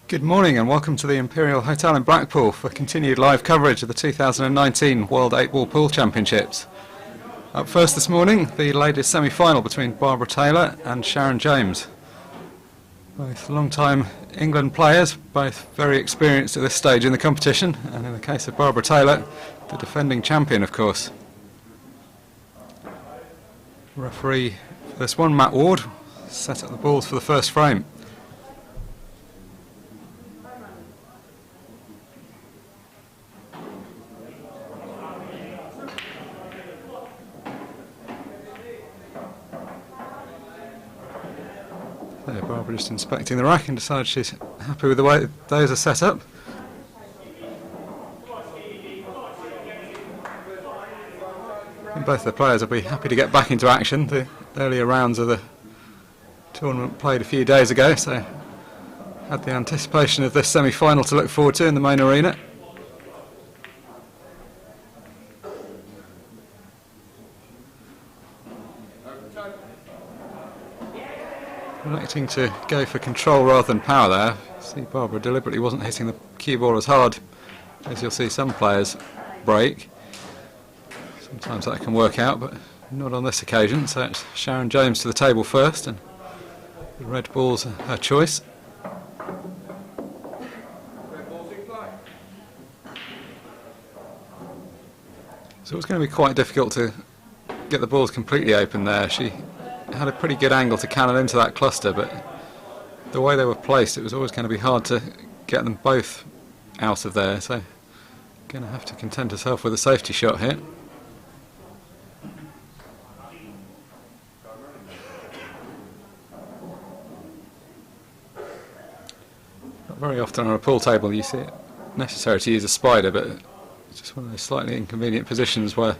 Good morning and welcome to the Imperial Hotel in Blackpool for continued live coverage of the 2019 World 8-Ball Pool Championships. Up first this morning, the ladies semi-final between Barbara Taylor and Sharon James. Both long-time England players, both very experienced at this stage in the competition, and in the case of Barbara Taylor, the defending champion of course. Referee for this one, Matt Ward, set up the balls for the first frame. There, Barbara just inspecting the rack and decides she's happy with the way those are set up. And both the players will be happy to get back into action. The earlier rounds of the tournament played a few days ago, so had the anticipation of this semi-final to look forward to in the main arena. Electing to go for control rather than power there. See, Barbara deliberately wasn't hitting the cue ball as hard as you'll see some players break. Sometimes that can work out, but not on this occasion. So it's Sharon James to the table first, and the red ball's her choice. So it's going to be quite difficult to get the balls completely open there. She had a pretty good angle to cannon into that cluster, but the way they were placed, it was always going to be hard to get them both out of there. So going to have to content herself with a safety shot here. Not very often on a pool table you see it necessary to use a spider, but it's just one of those slightly inconvenient positions where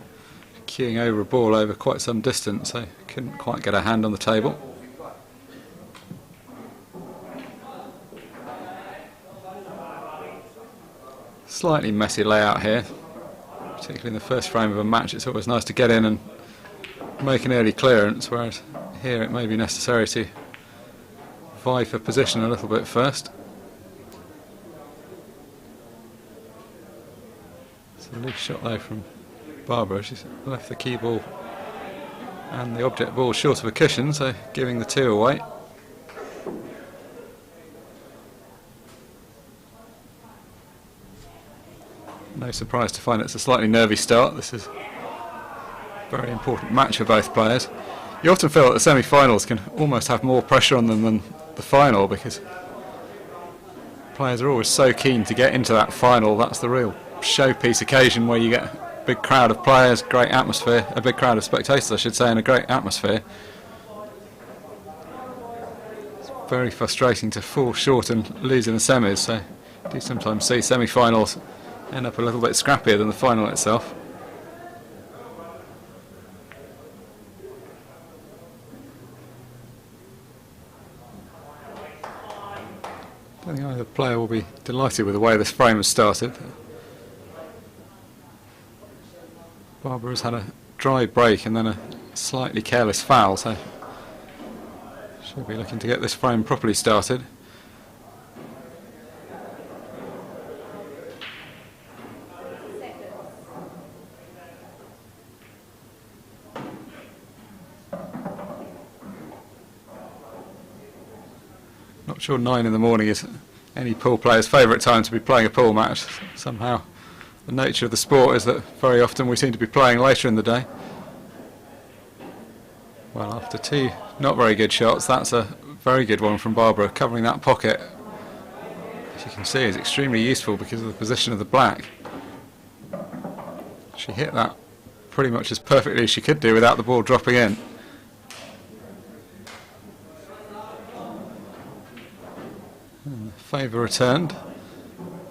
queuing over a ball over quite some distance, so couldn't quite get a hand on the table. Slightly messy layout here, particularly in the first frame of a match. It's always nice to get in and make an early clearance, whereas here it may be necessary to vie for position a little bit first. It's a loose shot though from Barbara. She's left the key ball and the object ball short of a cushion, so giving the two away. No surprise to find it's a slightly nervy start. This is a very important match for both players. You often feel that the semi-finals can almost have more pressure on them than the final, because players are always so keen to get into that final. That's the real showpiece occasion where you get a big crowd of players, great atmosphere, a big crowd of spectators I should say, and a great atmosphere. It's very frustrating to fall short and lose in the semis, so I do sometimes see semi-finals end up a little bit scrappier than the final itself. I don't think either player will be delighted with the way this frame has started. Barbara has had a dry break and then a slightly careless foul, so she'll be looking to get this frame properly started. Not sure 9 in the morning is any pool player's favourite time to be playing a pool match. Somehow the nature of the sport is that very often we seem to be playing later in the day. Well, after two not very good shots, that's a very good one from Barbara. Covering that pocket, as you can see, is extremely useful because of the position of the black. She hit that pretty much as perfectly as she could do without the ball dropping in. Favour returned,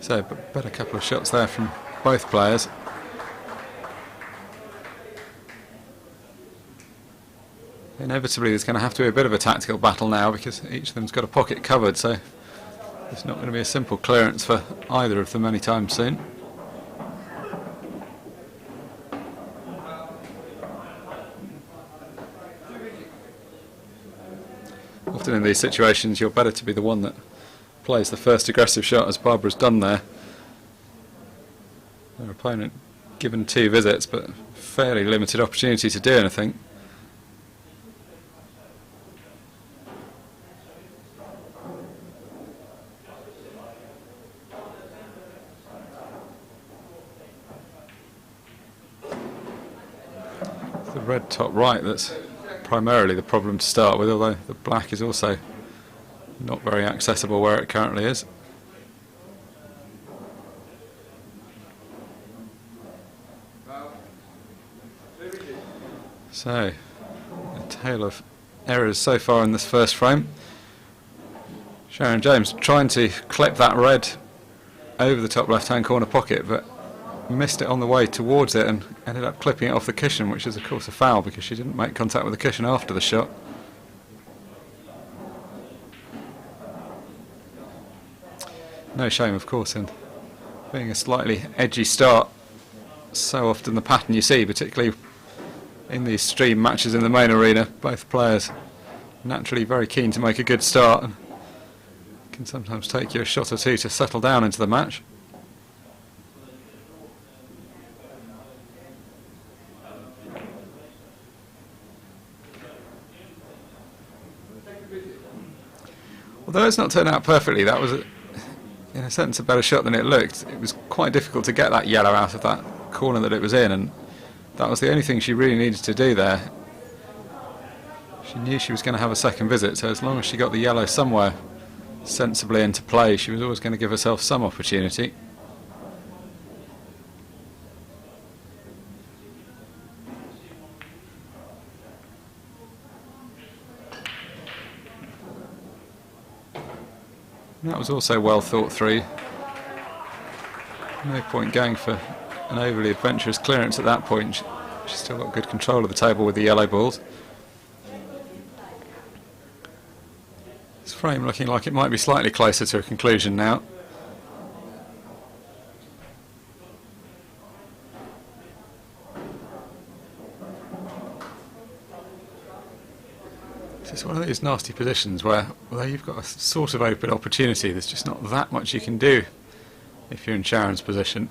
so better couple of shots there from both players. Inevitably there's going to have to be a bit of a tactical battle now, because each of them's got a pocket covered, so it's not going to be a simple clearance for either of them anytime soon. Often in these situations you're better to be the one that plays the first aggressive shot, as Barbara's done there. Her opponent given 2 visits, but fairly limited opportunity to do anything. It's the red top right that's primarily the problem to start with, although the black is also not very accessible where it currently is. So, a tale of errors so far in this first frame. Sharon James trying to clip that red over the top left hand corner pocket, but missed it on the way towards it and ended up clipping it off the cushion, which is of course a foul because she didn't make contact with the cushion after the shot. No shame, of course, in being a slightly edgy start. So often the pattern you see, particularly in these stream matches in the main arena, both players naturally very keen to make a good start, and can sometimes take you a shot or two to settle down into the match. Although it's not turned out perfectly, that was, in a sense, a better shot than it looked. It was quite difficult to get that yellow out of that corner that it was in, and that was the only thing she really needed to do there. She knew she was going to have a second visit, so as long as she got the yellow somewhere sensibly into play, she was always going to give herself some opportunity. And that was also well thought through. No point going for an overly adventurous clearance at that point. She's still got good control of the table with the yellow balls. This frame looking like it might be slightly closer to a conclusion now. It's one of these nasty positions where, although you've got a sort of open opportunity, there's just not that much you can do if you're in Sharon's position.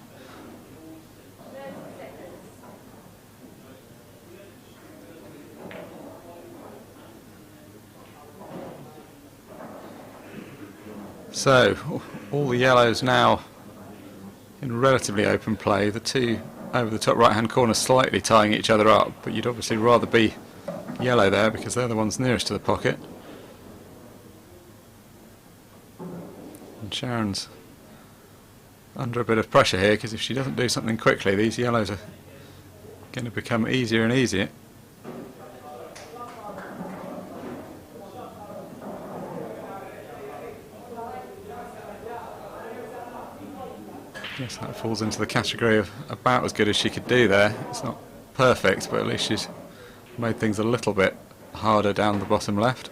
So, all the yellows now in relatively open play, the two over the top right hand corner slightly tying each other up, but you'd obviously rather be yellow there because they're the ones nearest to the pocket. And Sharon's under a bit of pressure here because if she doesn't do something quickly, these yellows are going to become easier and easier. Yes, that falls into the category of about as good as she could do there. It's not perfect, but at least she's made things a little bit harder down the bottom left.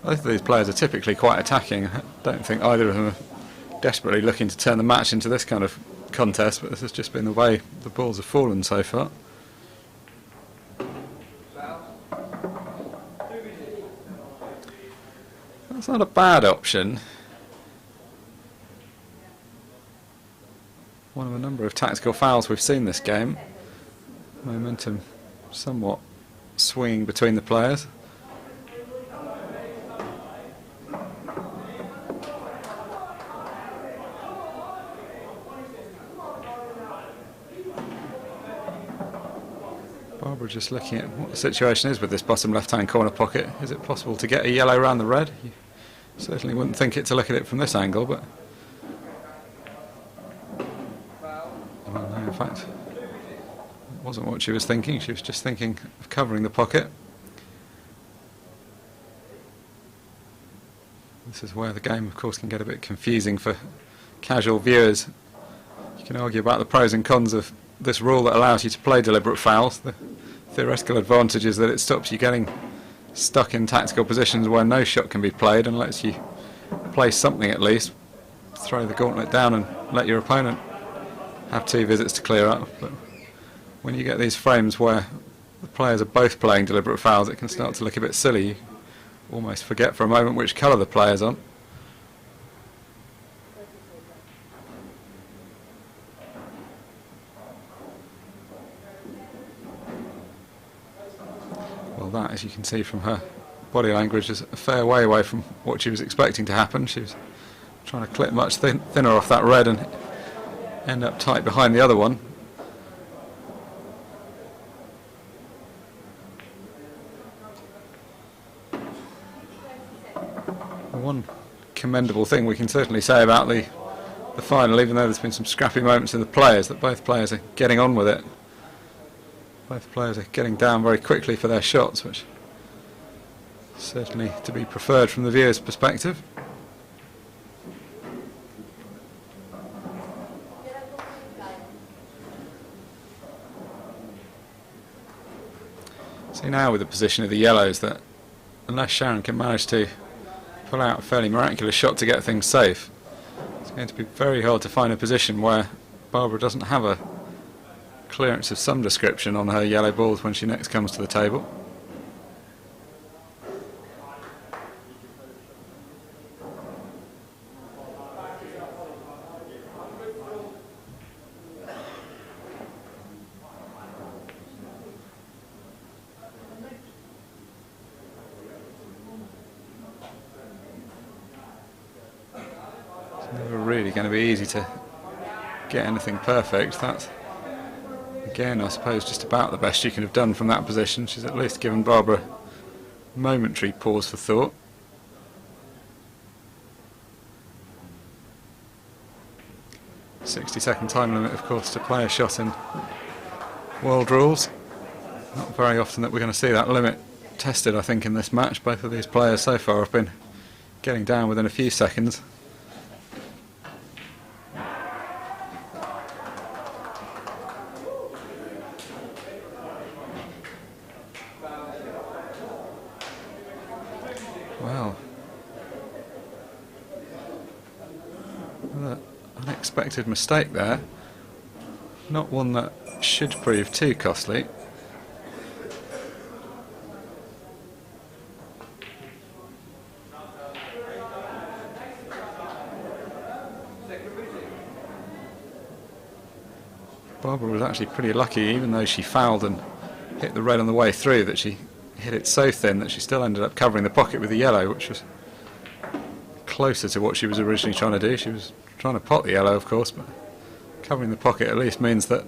Both of these players are typically quite attacking. I don't think either of them are desperately looking to turn the match into this kind of contest, but this has just been the way the balls have fallen so far. That's not a bad option. One of a number of tactical fouls we've seen this game. Momentum somewhat swinging between the players. Barbara just looking at what the situation is with this bottom left-hand corner pocket. Is it possible to get a yellow around the red? You certainly wouldn't think it to look at it from this angle, but... Well, no, in fact, it wasn't what she was thinking. She was just thinking of covering the pocket. This is where the game, of course, can get a bit confusing for casual viewers. You can argue about the pros and cons of this rule that allows you to play deliberate fouls. The theoretical advantage is that it stops you getting stuck in tactical positions where no shot can be played and lets you play something at least. Throw the gauntlet down and let your opponent have two visits to clear up. But when you get these frames where the players are both playing deliberate fouls, it can start to look a bit silly. You almost forget for a moment which colour the player's on. Well, that, as you can see from her body language, is a fair way away from what she was expecting to happen. She was trying to clip much thinner off that red and end up tight behind the other one. One commendable thing we can certainly say about the final, even though there's been some scrappy moments in the players, that both players are getting on with it. Both players are getting down very quickly for their shots, which is certainly to be preferred from the viewer's perspective. See now with the position of the yellows that unless Sharon can manage to pull out a fairly miraculous shot to get things safe, it's going to be very hard to find a position where Barbara doesn't have a clearance of some description on her yellow balls when she next comes to the table. Never really going to be easy to get anything perfect. That's, again, I suppose just about the best she can have done from that position. She's at least given Barbara a momentary pause for thought. "60-second time limit, of course, to play a shot in world rules. Not very often that we're going to see that limit tested, I think, in this match. Both of these players so far have been getting down within a few seconds. Well, an unexpected mistake there. Not one that should prove too costly. Barbara was actually pretty lucky, even though she fouled and hit the red on the way through, that she hit it so thin that she still ended up covering the pocket with the yellow, which was closer to what she was originally trying to do. She was trying to pot the yellow, of course, but covering the pocket at least means that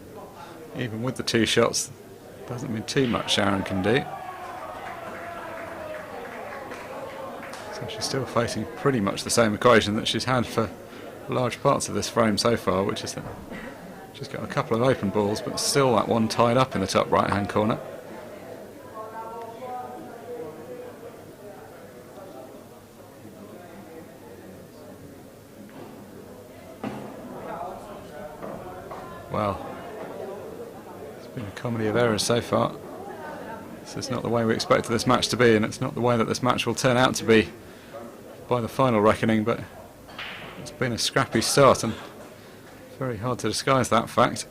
even with the two shots, doesn't mean too much Sharon can do. So she's still facing pretty much the same equation that she's had for large parts of this frame so far, which is that she's got a couple of open balls, but still that one tied up in the top right-hand corner. Well, it's been a comedy of errors so far. This is not the way we expected this match to be, and it's not the way that this match will turn out to be by the final reckoning, but it's been a scrappy start, and it's very hard to disguise that fact.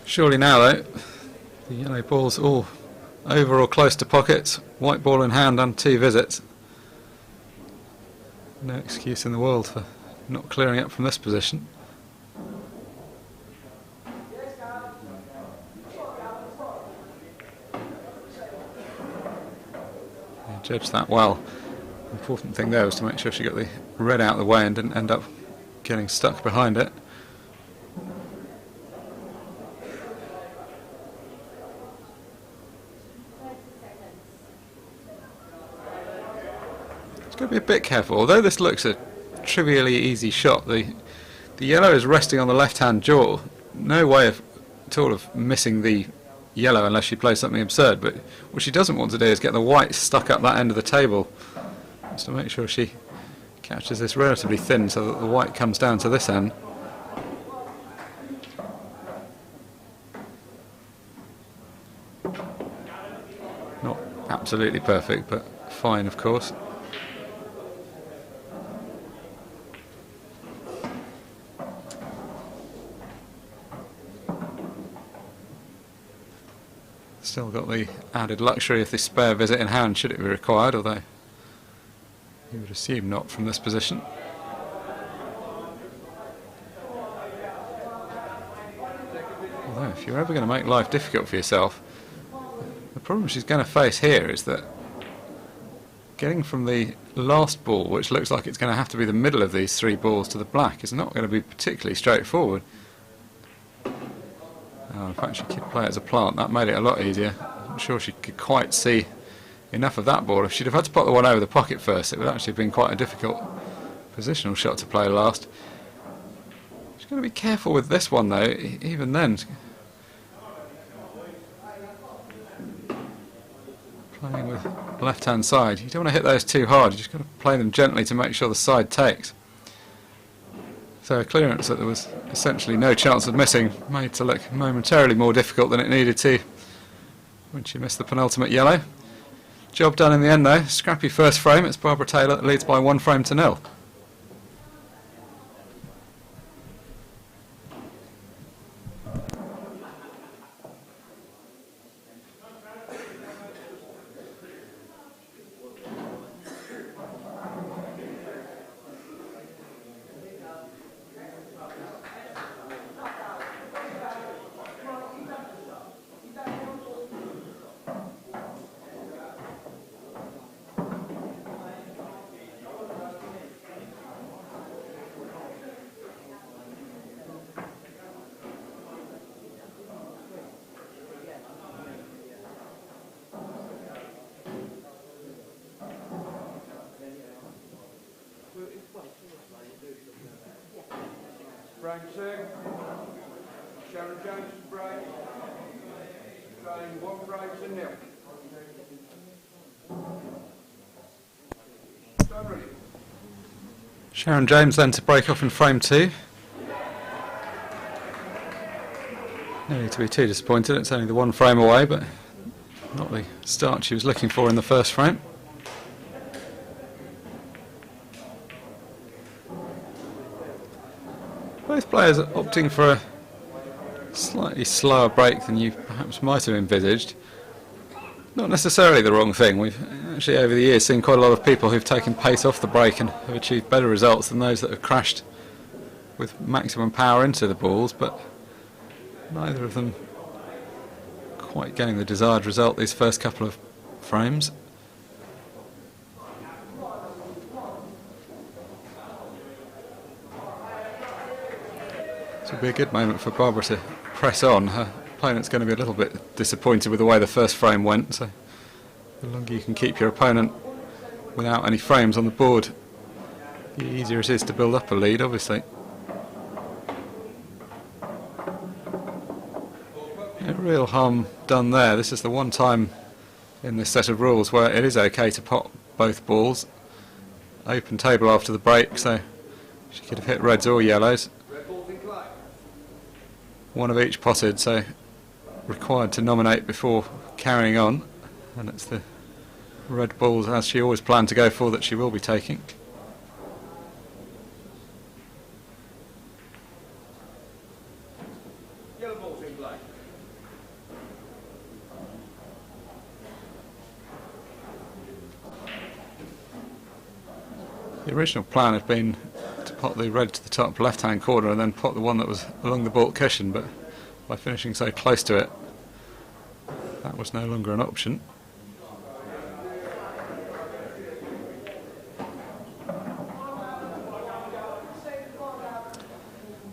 Surely now, though, the yellow ball's all over or close to pockets, white ball in hand and 2 visits. No excuse in the world for not clearing up from this position. Yeah, judged that well. The important thing there was to make sure she got the red out of the way and didn't end up getting stuck behind it. Got to be a bit careful. Although this looks a trivially easy shot, the yellow is resting on the left-hand jaw. No way of at all of missing the yellow unless she plays something absurd. But what she doesn't want to do is get the white stuck up that end of the table. Just to make sure she catches this relatively thin so that the white comes down to this end. Not absolutely perfect, but fine, of course. Still got the added luxury of the spare visit in hand should it be required, although you would assume not from this position. Although if you're ever going to make life difficult for yourself, the problem she's going to face here is that getting from the last ball, which looks like it's going to have to be the middle of these 3 balls, to the black is not going to be particularly straightforward. In fact, she could play it as a plant. That made it a lot easier. I'm not sure she could quite see enough of that ball. If she'd have had to put the one over the pocket first, it would actually have been quite a difficult positional shot to play last. She's going to be careful with this one, though, even then. Playing with left-hand side. You don't want to hit those too hard. You just got to play them gently to make sure the side takes. So a clearance that there was essentially no chance of missing, made to look momentarily more difficult than it needed to when she missed the penultimate yellow. Job done in the end though. Scrappy first frame. It's Barbara Taylor that leads by 1 frame to 0. Frame 2. Sharon James to break. Trailing 1 frame to 0. Start ready. Sharon James then to break off in frame 2. No need to be too disappointed, it's only the 1 frame away, but not the start she was looking for in the first frame. Both players are opting for a slightly slower break than you perhaps might have envisaged. Not necessarily the wrong thing. We've actually over the years seen quite a lot of people who've taken pace off the break and have achieved better results than those that have crashed with maximum power into the balls, but neither of them quite getting the desired result these first couple of frames. This will be a good moment for Barbara to press on. Her opponent's going to be a little bit disappointed with the way the first frame went, so the longer you can keep your opponent without any frames on the board, the easier it is to build up a lead, obviously. No real harm done there. This is the one time in this set of rules where it is okay to pot both balls. Open table after the break, so she could have hit reds or yellows. One of each potted, so required to nominate before carrying on, and it's the red balls, as she always planned to go for, that she will be taking. Yellow balls in play. The original plan had been to pot the red to the top left hand corner and then pot the one that was along the baulk cushion, but by finishing so close to it, that was no longer an option.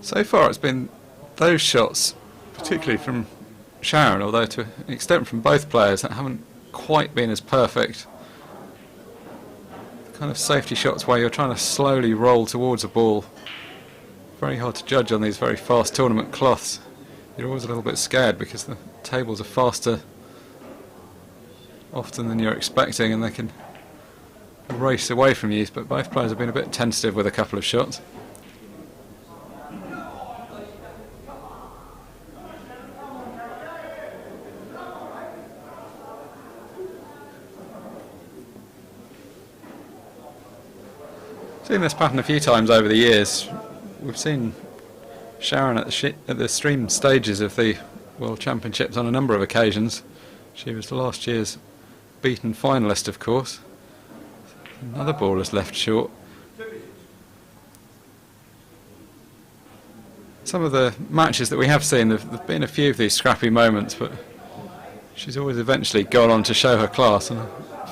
So far it's been those shots, particularly from Sharon, although to an extent from both players, that haven't quite been as perfect. Kind of safety shots where you're trying to slowly roll towards a ball. Very hard to judge on these very fast tournament cloths. You're always a little bit scared because the tables are faster often than you're expecting, and they can race away from you, but both players have been a bit tentative with a couple of shots. Seen this pattern a few times over the years. We've seen Sharon at the stream stages of the World Championships on a number of occasions. She was last year's beaten finalist, of course. Another ball is left short. Some of the matches that we have seen, there've been a few of these scrappy moments, but she's always eventually gone on to show her class, and I'm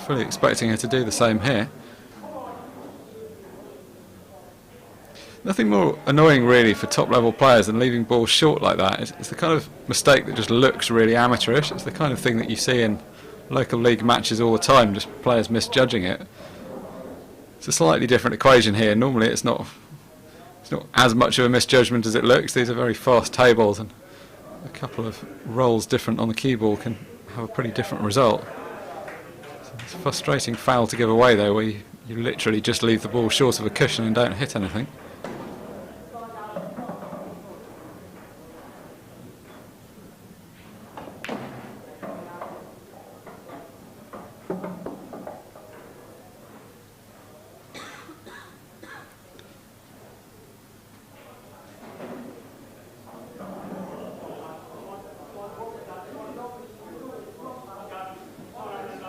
fully expecting her to do the same here. Nothing more annoying really for top level players than leaving balls short like that. It's the kind of mistake that just looks really amateurish. It's the kind of thing that you see in local league matches all the time, just players misjudging it. It's a slightly different equation here. Normally it's not as much of a misjudgment as it looks. These are very fast tables, and a couple of rolls different on the cue ball can have a pretty different result. So it's a frustrating foul to give away though, where you literally just leave the ball short of a cushion and don't hit anything.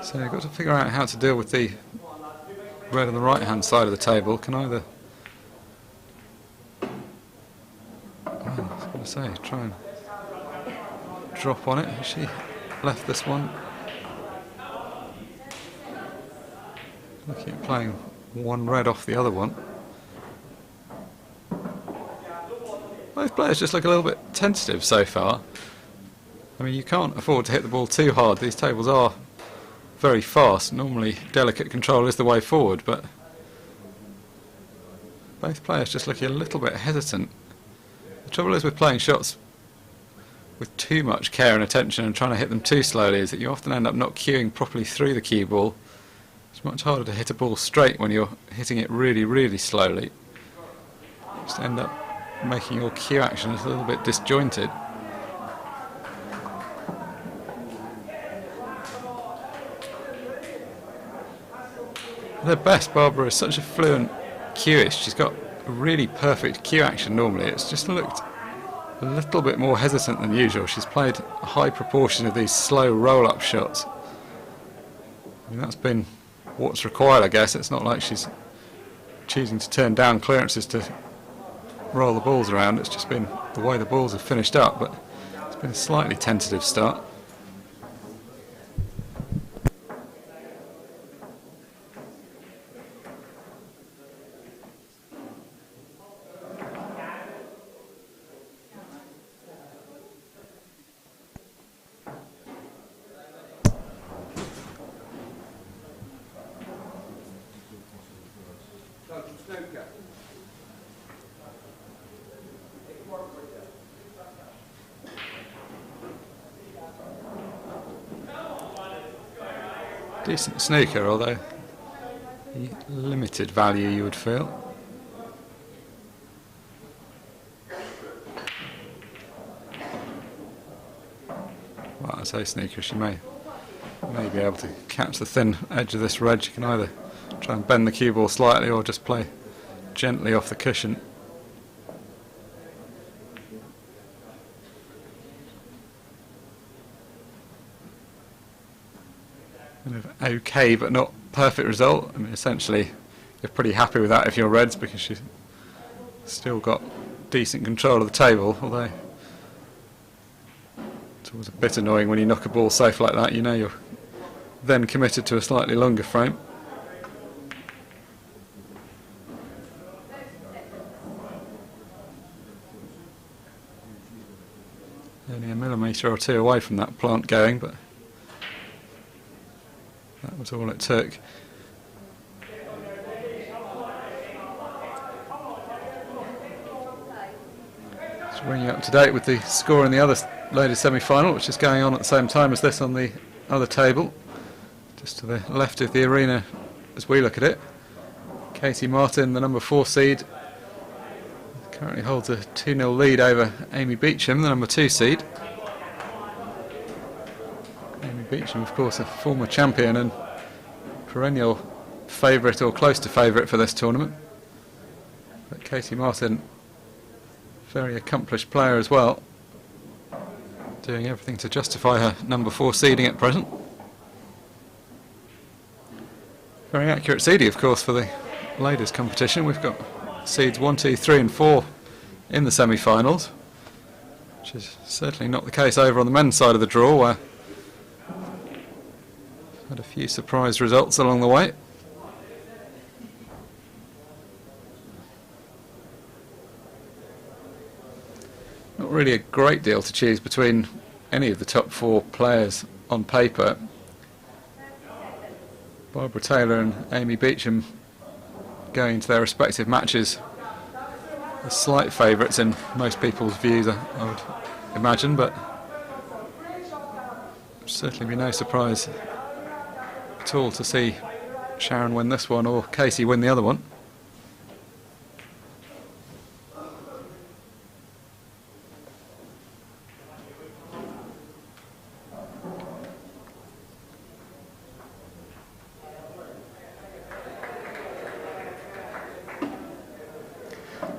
So you've got to figure out how to deal with the red on the right hand side of the table. Can either, well, I was going to say, try and drop on it. Has she left this one? Looking at playing one red off the other one. Both players just look a little bit tentative so far. I mean, you can't afford to hit the ball too hard. These tables are very fast. Normally delicate control is the way forward, but both players just looking a little bit hesitant. The trouble is with playing shots with too much care and attention and trying to hit them too slowly is that you often end up not cueing properly through the cue ball. It's much harder to hit a ball straight when you're hitting it really, really slowly. You just end up making your cue action a little bit disjointed. At her best, Barbara is such a fluent cueist. She's got a really perfect cue action normally. It's just looked a little bit more hesitant than usual. She's played a high proportion of these slow roll-up shots. And that's been what's required, I guess. It's not like she's choosing to turn down clearances to roll the balls around. It's just been the way the balls have finished up, but it's been a slightly tentative start. Snooker. Decent snooker, although limited value you would feel. Well, I say snooker, she may be able to catch the thin edge of this red. She can either try and bend the cue ball slightly or just play gently off the cushion. Kind of okay but not perfect result. I mean, essentially you're pretty happy with that if you're Reds, because she's still got decent control of the table, although it's always a bit annoying when you knock a ball safe like that. You know you're then committed to a slightly longer frame. Only a millimetre or two away from that plant going, but that was all it took. Just bring you up to date with the score in the other ladies semi-final, which is going on at the same time as this on the other table, just to the left of the arena as we look at it. Katie Martin, the number 4 seed, currently holds a 2-0 lead over Amy Beecham, the number 2 seed. Amy Beecham, of course, a former champion and perennial favourite or close to favourite for this tournament. But Katie Martin, very accomplished player as well, doing everything to justify her number 4 seeding at present. Very accurate seeding, of course, for the ladies competition. We've got seeds 1, 2, 3 and 4 in the semi-finals, which is certainly not the case over on the men's side of the draw, where we've had a few surprise results along the way. Not really a great deal to choose between any of the top 4 players on paper. Barbara Taylor and Amy Beecham going into their respective matches as slight favourites in most people's views, I would imagine, but certainly be no surprise at all to see Sharon win this one or Casey win the other one.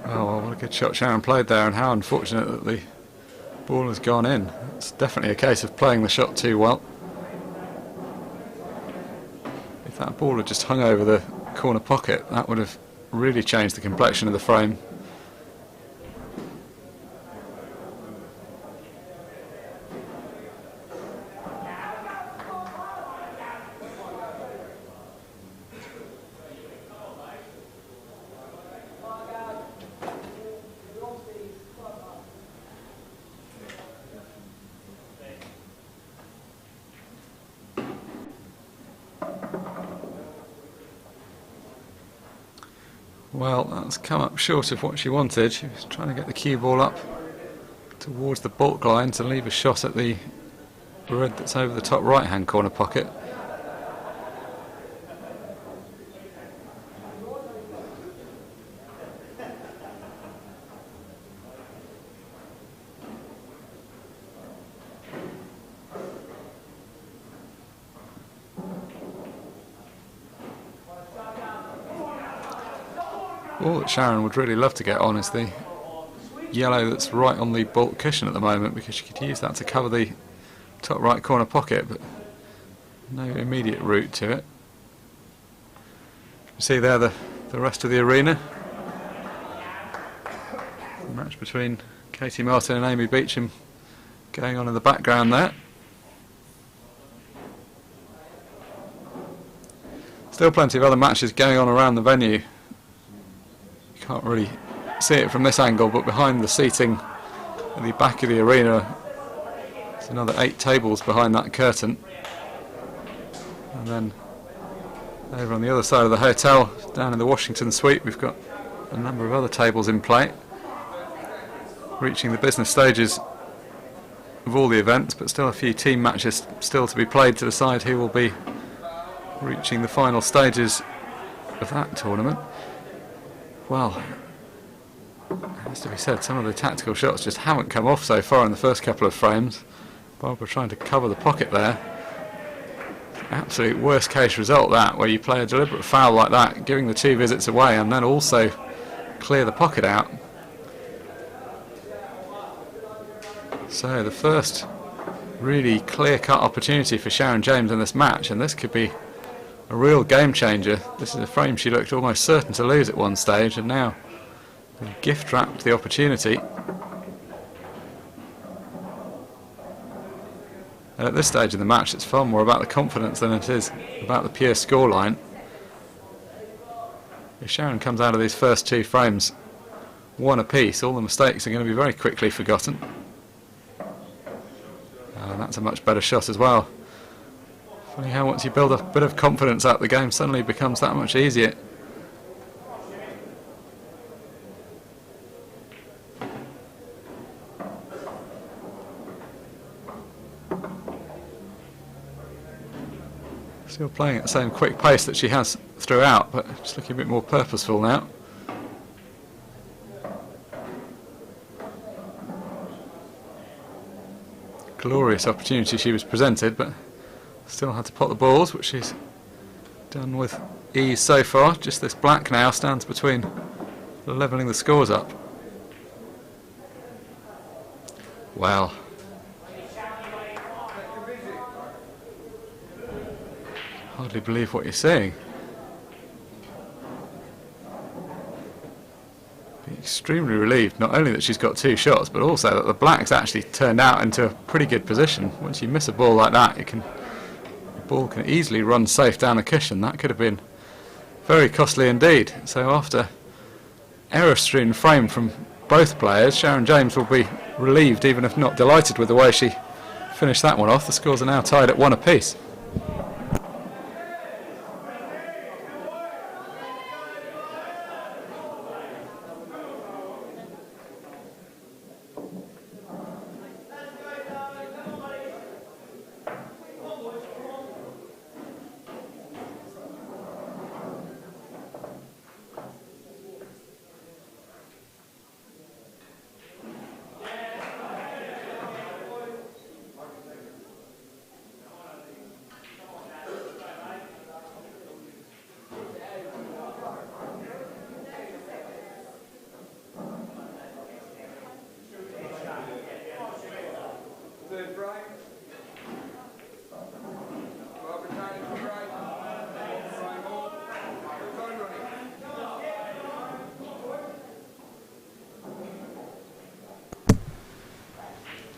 Oh, well, what a good shot Sharon played there, and how unfortunate that the ball has gone in. It's definitely a case of playing the shot too well. If that ball had just hung over the corner pocket, that would have really changed the complexion of the frame. Well, that's come up short of what she wanted. She was trying to get the cue ball up towards the baulk line to leave a shot at the red that's over the top right hand corner pocket. All that Sharon would really love to get on is the yellow that's right on the baulk cushion at the moment, because she could use that to cover the top right corner pocket, but no immediate route to it. You see there the rest of the arena. The match between Katie Martin and Amy Beecham going on in the background there. Still plenty of other matches going on around the venue. You can't really see it from this angle, but behind the seating at the back of the arena, there's another 8 tables behind that curtain. And then over on the other side of the hotel, down in the Washington suite, we've got a number of other tables in play, reaching the business stages of all the events, but still a few team matches still to be played to decide who will be reaching the final stages of that tournament. Well, it has to be said, some of the tactical shots just haven't come off so far in the first couple of frames. Barbara trying to cover the pocket there. Absolute worst case result that, where you play a deliberate foul like that, giving the 2 visits away and then also clear the pocket out. So the first really clear-cut opportunity for Sharon James in this match, and this could be a real game changer. This is a frame she looked almost certain to lose at one stage, and now gift wrapped the opportunity. And at this stage of the match, it's far more about the confidence than it is about the pure scoreline. If Sharon comes out of these first 2 frames 1 apiece, all the mistakes are going to be very quickly forgotten. And that's a much better shot as well. Funny how once you build a bit of confidence up, the game suddenly becomes that much easier. Still playing at the same quick pace that she has throughout, but just looking a bit more purposeful now. Glorious opportunity she was presented, but still had to pot the balls, which she's done with ease so far. Just this black now stands between levelling the scores up. Wow. Hardly believe what you're seeing. Be extremely relieved not only that she's got 2 shots, but also that the black's actually turned out into a pretty good position. Once you miss a ball like that, the ball can easily run safe down a cushion. That could have been very costly indeed. So after error-strewn frame from both players, Sharon James will be relieved, even if not delighted with the way she finished that one off. The scores are now tied at 1 apiece.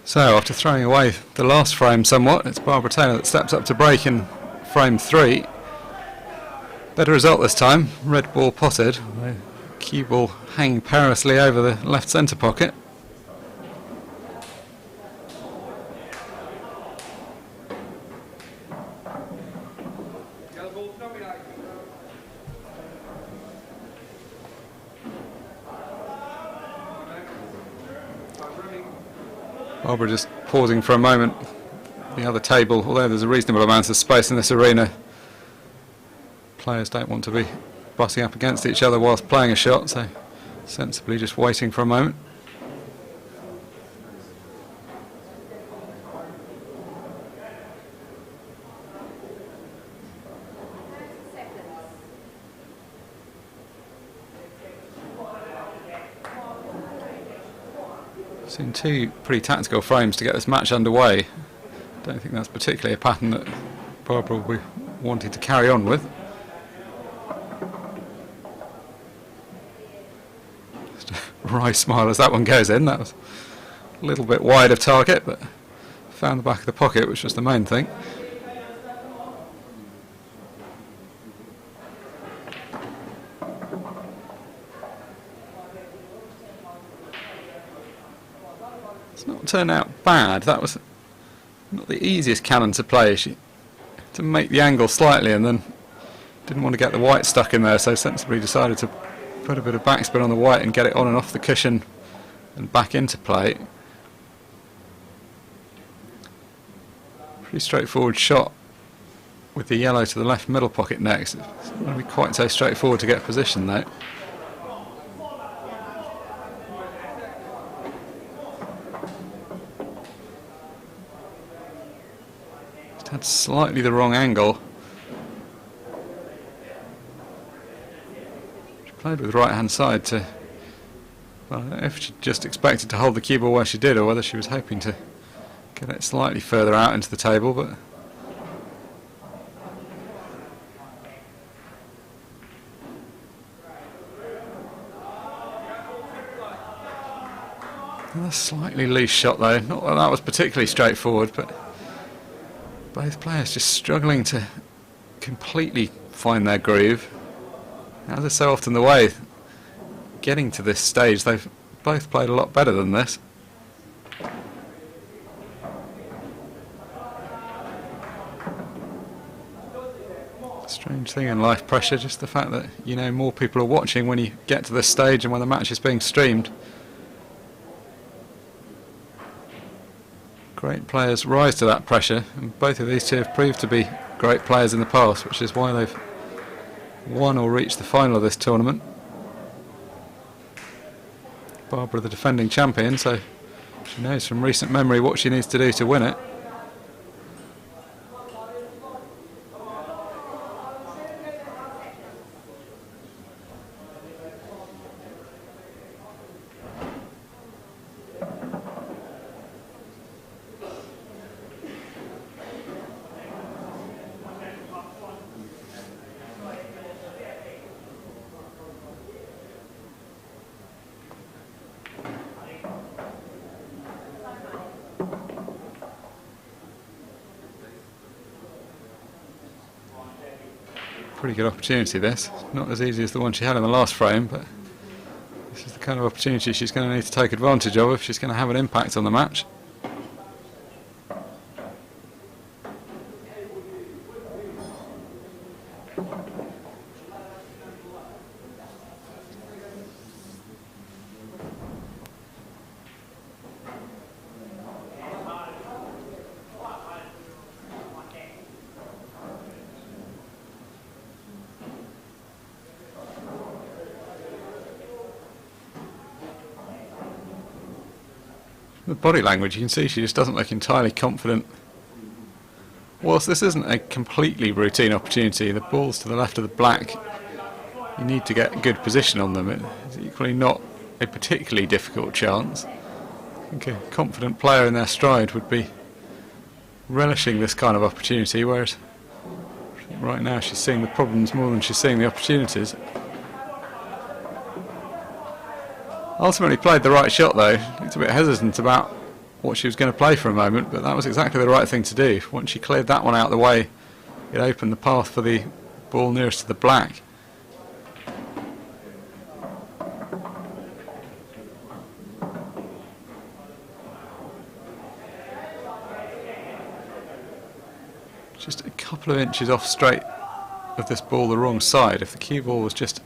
So after throwing away the last frame somewhat, it's Barbara Taylor that steps up to break in frame 3. Better result this time, red ball potted, the cue ball hanging perilously over the left centre pocket. Barbara just pausing for a moment. The other table, although there's a reasonable amount of space in this arena, players don't want to be butting up against each other whilst playing a shot, so sensibly just waiting for a moment. Seen two pretty tactical frames to get this match underway. Don't think that's particularly a pattern that Barbara will be wanting to carry on with. Just a wry smile as that one goes in. That was a little bit wide of target, but found the back of the pocket, which was the main thing. It's not turned out bad. That was not the easiest cannon to play. She had to make the angle slightly and then didn't want to get the white stuck in there, so sensibly decided to put a bit of backspin on the white and get it on and off the cushion and back into play. Pretty straightforward shot with the yellow to the left middle pocket next. It's not going to be quite so straightforward to get position though. Had slightly the wrong angle. She played with the right hand side to, well, I don't know if she just expected to hold the cue ball where she did or whether she was hoping to get it slightly further out into the table, but another slightly loose shot though. Not that that was particularly straightforward, but both players just struggling to completely find their groove. As is so often the way, getting to this stage, they've both played a lot better than this. Strange thing in life, pressure, just the fact that, you know, more people are watching when you get to this stage and when the match is being streamed. Great players rise to that pressure, and both of these two have proved to be great players in the past, which is why they've won or reached the final of this tournament. Barbara the defending champion, so she knows from recent memory what she needs to do to win it. Pretty good opportunity this. Not as easy as the one she had in the last frame, but this is the kind of opportunity she's going to need to take advantage of if she's going to have an impact on the match. The body language, you can see she just doesn't look entirely confident. Whilst this isn't a completely routine opportunity, the balls to the left of the black, you need to get a good position on them. It's equally not a particularly difficult chance. I think a confident player in their stride would be relishing this kind of opportunity, whereas right now she's seeing the problems more than she's seeing the opportunities. Ultimately played the right shot though. Looked a bit hesitant about what she was going to play for a moment, but that was exactly the right thing to do. Once she cleared that one out of the way, it opened the path for the ball nearest to the black. Just a couple of inches off straight of this ball the wrong side. If the cue ball was just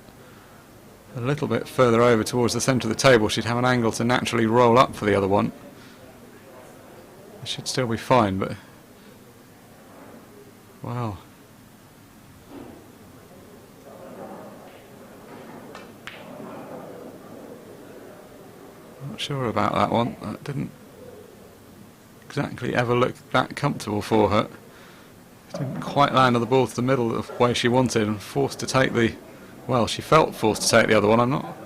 a little bit further over towards the centre of the table, she'd have an angle to naturally roll up for the other one. It should still be fine, but wow. Not sure about that one. That didn't exactly ever look that comfortable for her. Didn't quite land on the ball to the middle of the way she wanted, and forced to take the... Well, she felt forced to take the other one. I'm not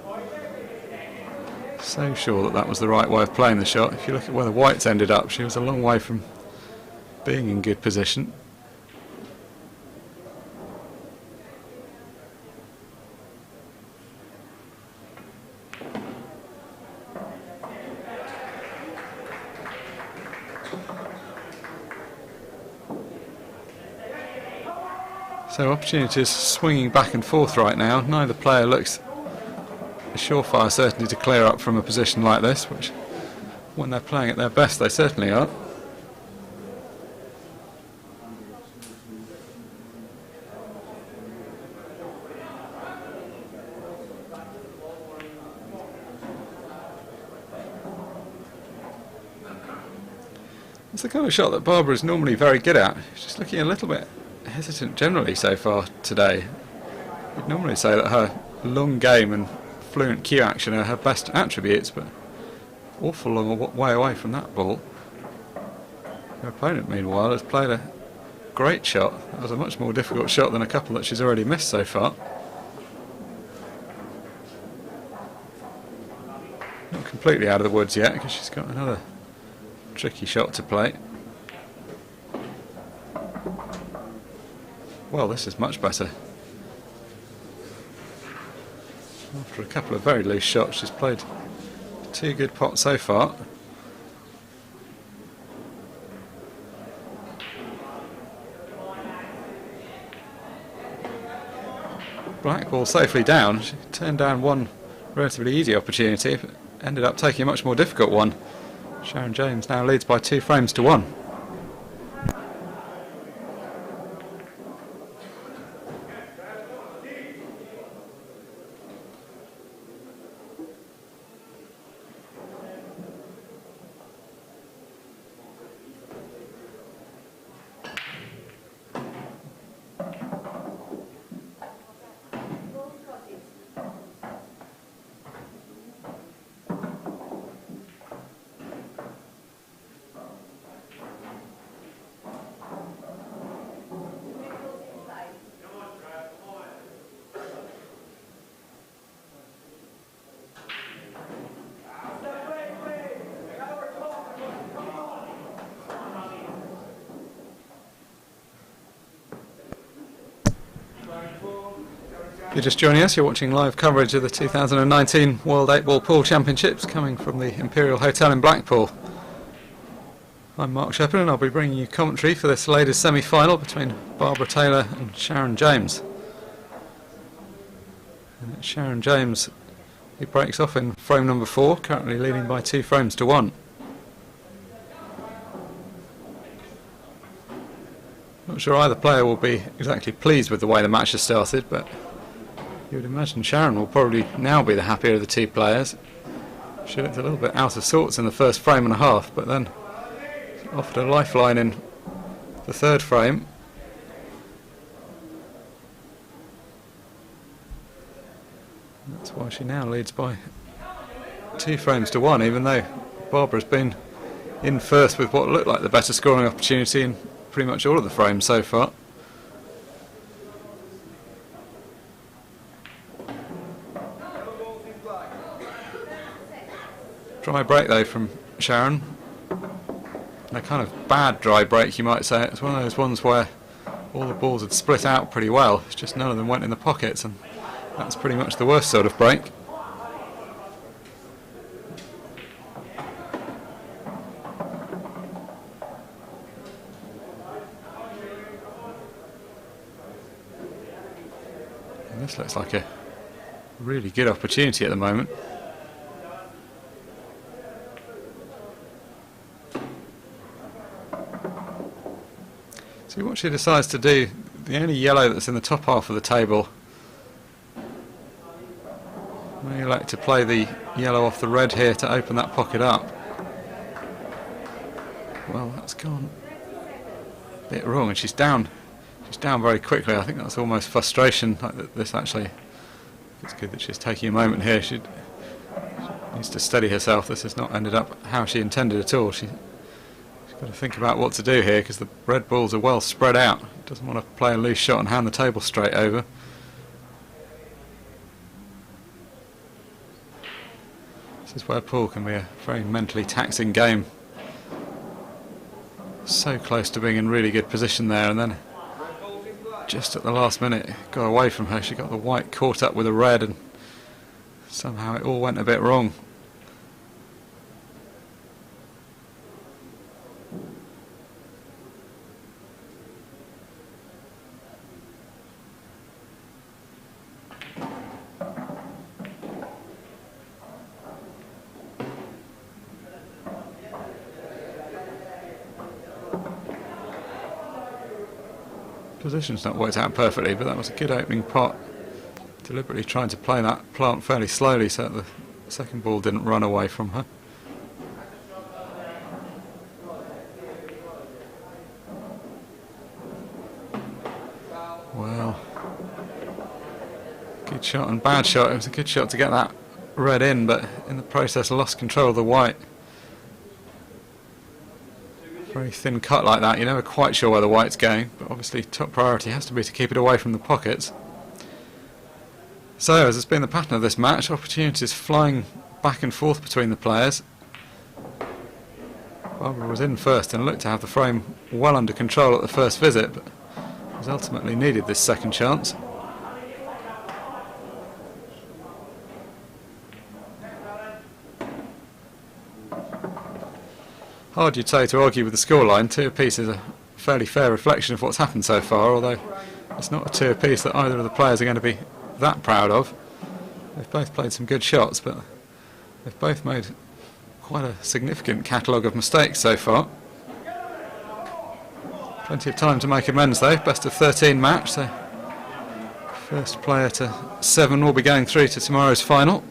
so sure that that was the right way of playing the shot. If you look at where the whites ended up, she was a long way from being in good position. So opportunities swinging back and forth right now. Neither player looks a surefire certainty to clear up from a position like this, which when they're playing at their best they certainly are. It's the kind of shot that Barbara is normally very good at. She's just looking a little bit hesitant generally so far today. You'd normally say that her long game and fluent cue action are her best attributes, but awful long way away from that ball. Her opponent, meanwhile, has played a great shot. That was a much more difficult shot than a couple that she's already missed so far. Not completely out of the woods yet, because she's got another tricky shot to play. Well, this is much better. After a couple of very loose shots, she's played 2 good pots so far. Black ball safely down. She turned down one relatively easy opportunity, but ended up taking a much more difficult one. Sharon James now leads by 2 frames to 1. If you're just joining us, you're watching live coverage of the 2019 World 8-Ball Pool Championships coming from the Imperial Hotel in Blackpool. I'm Mark Shepherd and I'll be bringing you commentary for this latest semi-final between Barbara Taylor and Sharon James. And it's Sharon James who breaks off in frame number 4, currently leading by 2 frames to 1. Not sure either player will be exactly pleased with the way the match has started, but you would imagine Sharon will probably now be the happier of the 2 players. She looked a little bit out of sorts in the first frame and a half, but then offered a lifeline in the 3rd frame. That's why she now leads by 2 frames to 1, even though Barbara's been in first with what looked like the better scoring opportunity in pretty much all of the frames so far. Dry break though from Sharon. A kind of bad dry break, you might say. It's one of those ones where all the balls had split out pretty well. It's just none of them went in the pockets, and that's pretty much the worst sort of break. And this looks like a really good opportunity at the moment. See what she decides to do. The only yellow that's in the top half of the table may elect to play the yellow off the red here to open that pocket up. Well, that's gone a bit wrong, and she's down. She's down very quickly. I think that's almost frustration. Like this actually, it's good that she's taking a moment here. She needs to steady herself. This has not ended up how she intended at all. She's got to think about what to do here because the red balls are well spread out. Doesn't want to play a loose shot and hand the table straight over. This is where pool can be a very mentally taxing game. So close to being in really good position there, and then just at the last minute got away from her. She got the white caught up with the red, and somehow it all went a bit wrong. Position's not worked out perfectly, but that was a good opening pot. Deliberately trying to play that plant fairly slowly so that the second ball didn't run away from her. Well, good shot and bad shot. It was a good shot to get that red in, but in the process lost control of the white. Very thin cut like that, you're never quite sure where the white's going, but obviously top priority has to be to keep it away from the pockets. So, as has been the pattern of this match, opportunities flying back and forth between the players. Barbara was in first and looked to have the frame well under control at the first visit, but has ultimately needed this second chance. Hard, you'd say, to argue with the scoreline. Two apiece is a fairly fair reflection of what's happened so far, although it's not a two apiece that either of the players are going to be that proud of. They've both played some good shots, but they've both made quite a significant catalogue of mistakes so far. Plenty of time to make amends though. Best of 13 match, so first player to 7 will be going through to tomorrow's final.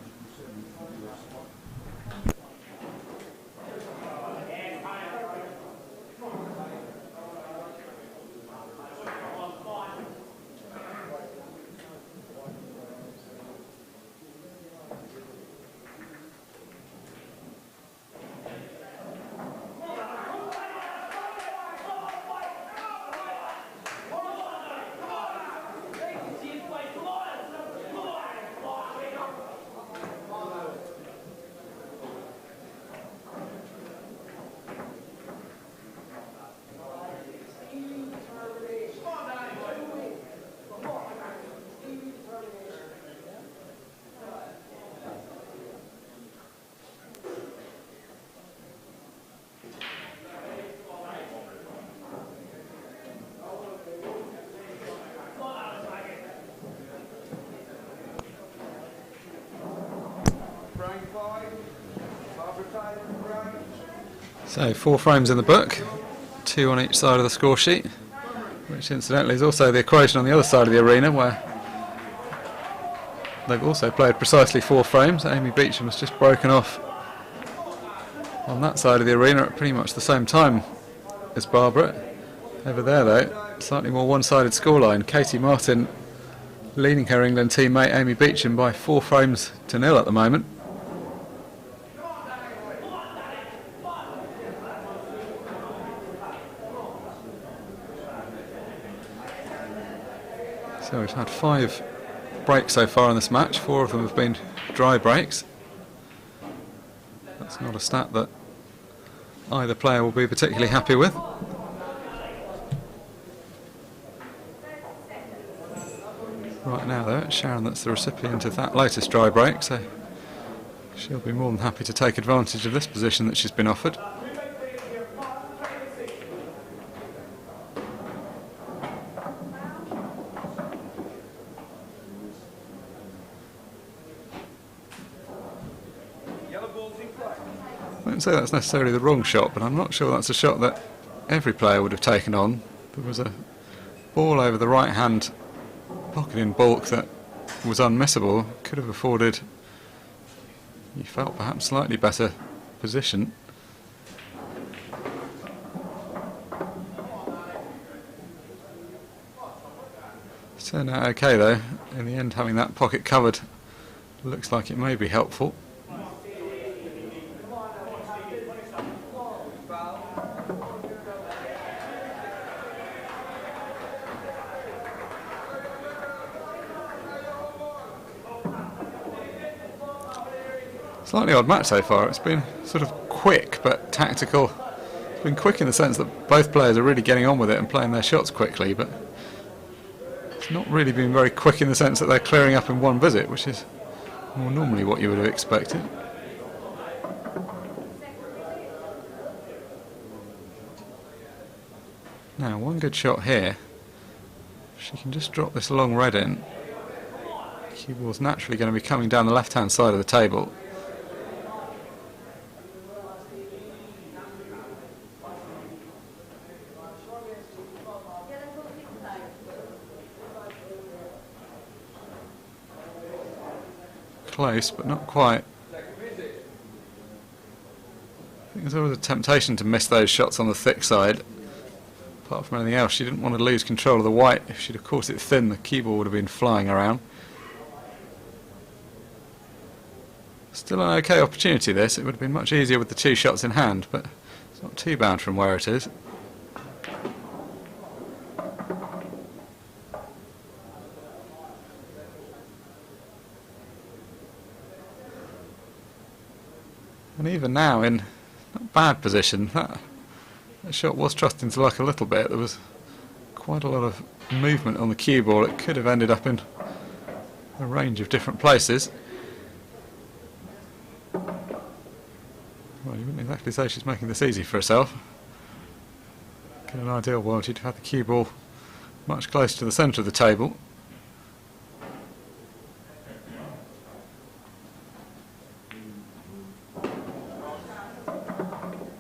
So 4 frames in the book, 2 on each side of the score sheet, which incidentally is also the equation on the other side of the arena, where they've also played precisely 4 frames. Amy Beecham has just broken off on that side of the arena at pretty much the same time as Barbara. Over there though, slightly more one-sided scoreline. Katie Martin leading her England teammate Amy Beecham by 4 frames to 0 at the moment. So we've had 5 breaks so far in this match. 4 of them have been dry breaks. That's not a stat that either player will be particularly happy with. Right now though, it's Sharon that's the recipient of that latest dry break, so she'll be more than happy to take advantage of this position that she's been offered. I don't say that's necessarily the wrong shot, but I'm not sure that's a shot that every player would have taken on. There was a ball over the right hand pocket in baulk that was unmissable, could have afforded, you felt, perhaps slightly better position. Turned out okay though. In the end, having that pocket covered looks like it may be helpful. Slightly odd match so far. It's been sort of quick but tactical. It's been quick in the sense that both players are really getting on with it and playing their shots quickly, but it's not really been very quick in the sense that they're clearing up in one visit, which is more normally what you would have expected. Now, one good shot here. She can just drop this long red in. Cue ball's naturally going to be coming down the left-hand side of the table. Close, but not quite. I think there's always a temptation to miss those shots on the thick side. Apart from anything else, she didn't want to lose control of the white. If she'd have caught it thin, the cue ball would have been flying around. Still an okay opportunity this. It would have been much easier with the two shots in hand, but it's not too bad from where it is. And even now, in not bad position, that shot was trusting to luck a little bit. There was quite a lot of movement on the cue ball. It could have ended up in a range of different places. Well, you wouldn't exactly say she's making this easy for herself. In an ideal world, you'd have the cue ball much closer to the centre of the table.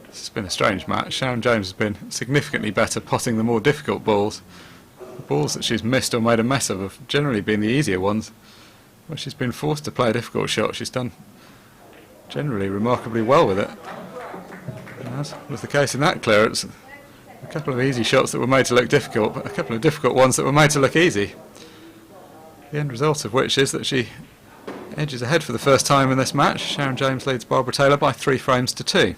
It's been a strange match. Sharon James has been significantly better potting the more difficult balls. The balls that she's missed or made a mess of have generally been the easier ones. When she's been forced to play a difficult shot, she's done generally remarkably well with it. As was the case in that clearance, a couple of easy shots that were made to look difficult, but a couple of difficult ones that were made to look easy. The end result of which is that she edges ahead for the first time in this match. Sharon James leads Barbara Taylor by 3 frames to 2.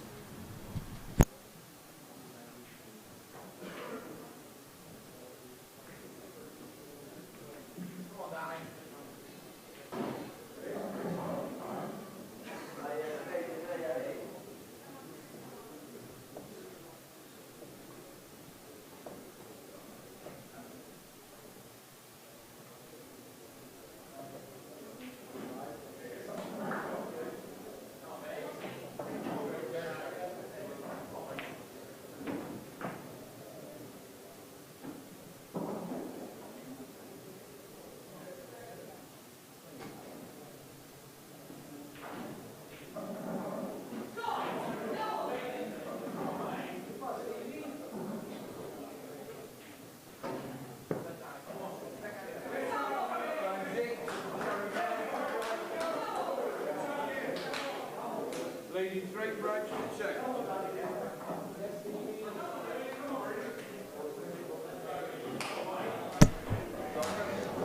Leading 3 frames to 2.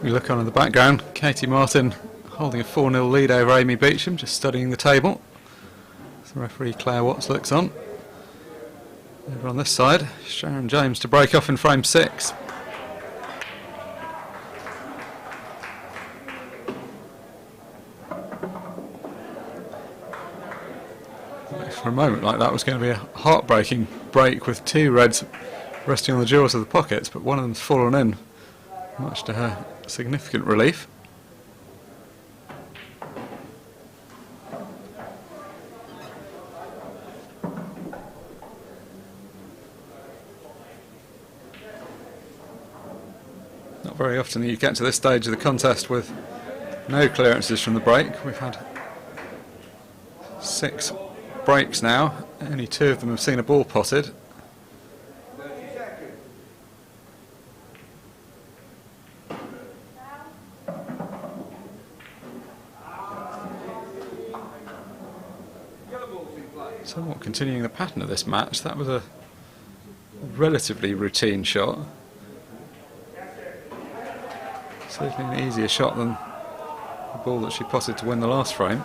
We look on in the background, Katie Martin holding a 4-0 lead over Amy Beecham, just studying the table. The referee Claire Watts looks on. Over on this side, Sharon James to break off in frame 6. For a moment like that was going to be a heartbreaking break with 2 reds resting on the jaws of the pockets, but one of them's fallen in, much to her significant relief. Not very often you get to this stage of the contest with no clearances from the break. We've had 6 breaks now, only 2 of them have seen a ball potted. 30 seconds. Yellow ball's in play. Somewhat continuing the pattern of this match, that was a relatively routine shot. Certainly an easier shot than the ball that she potted to win the last frame.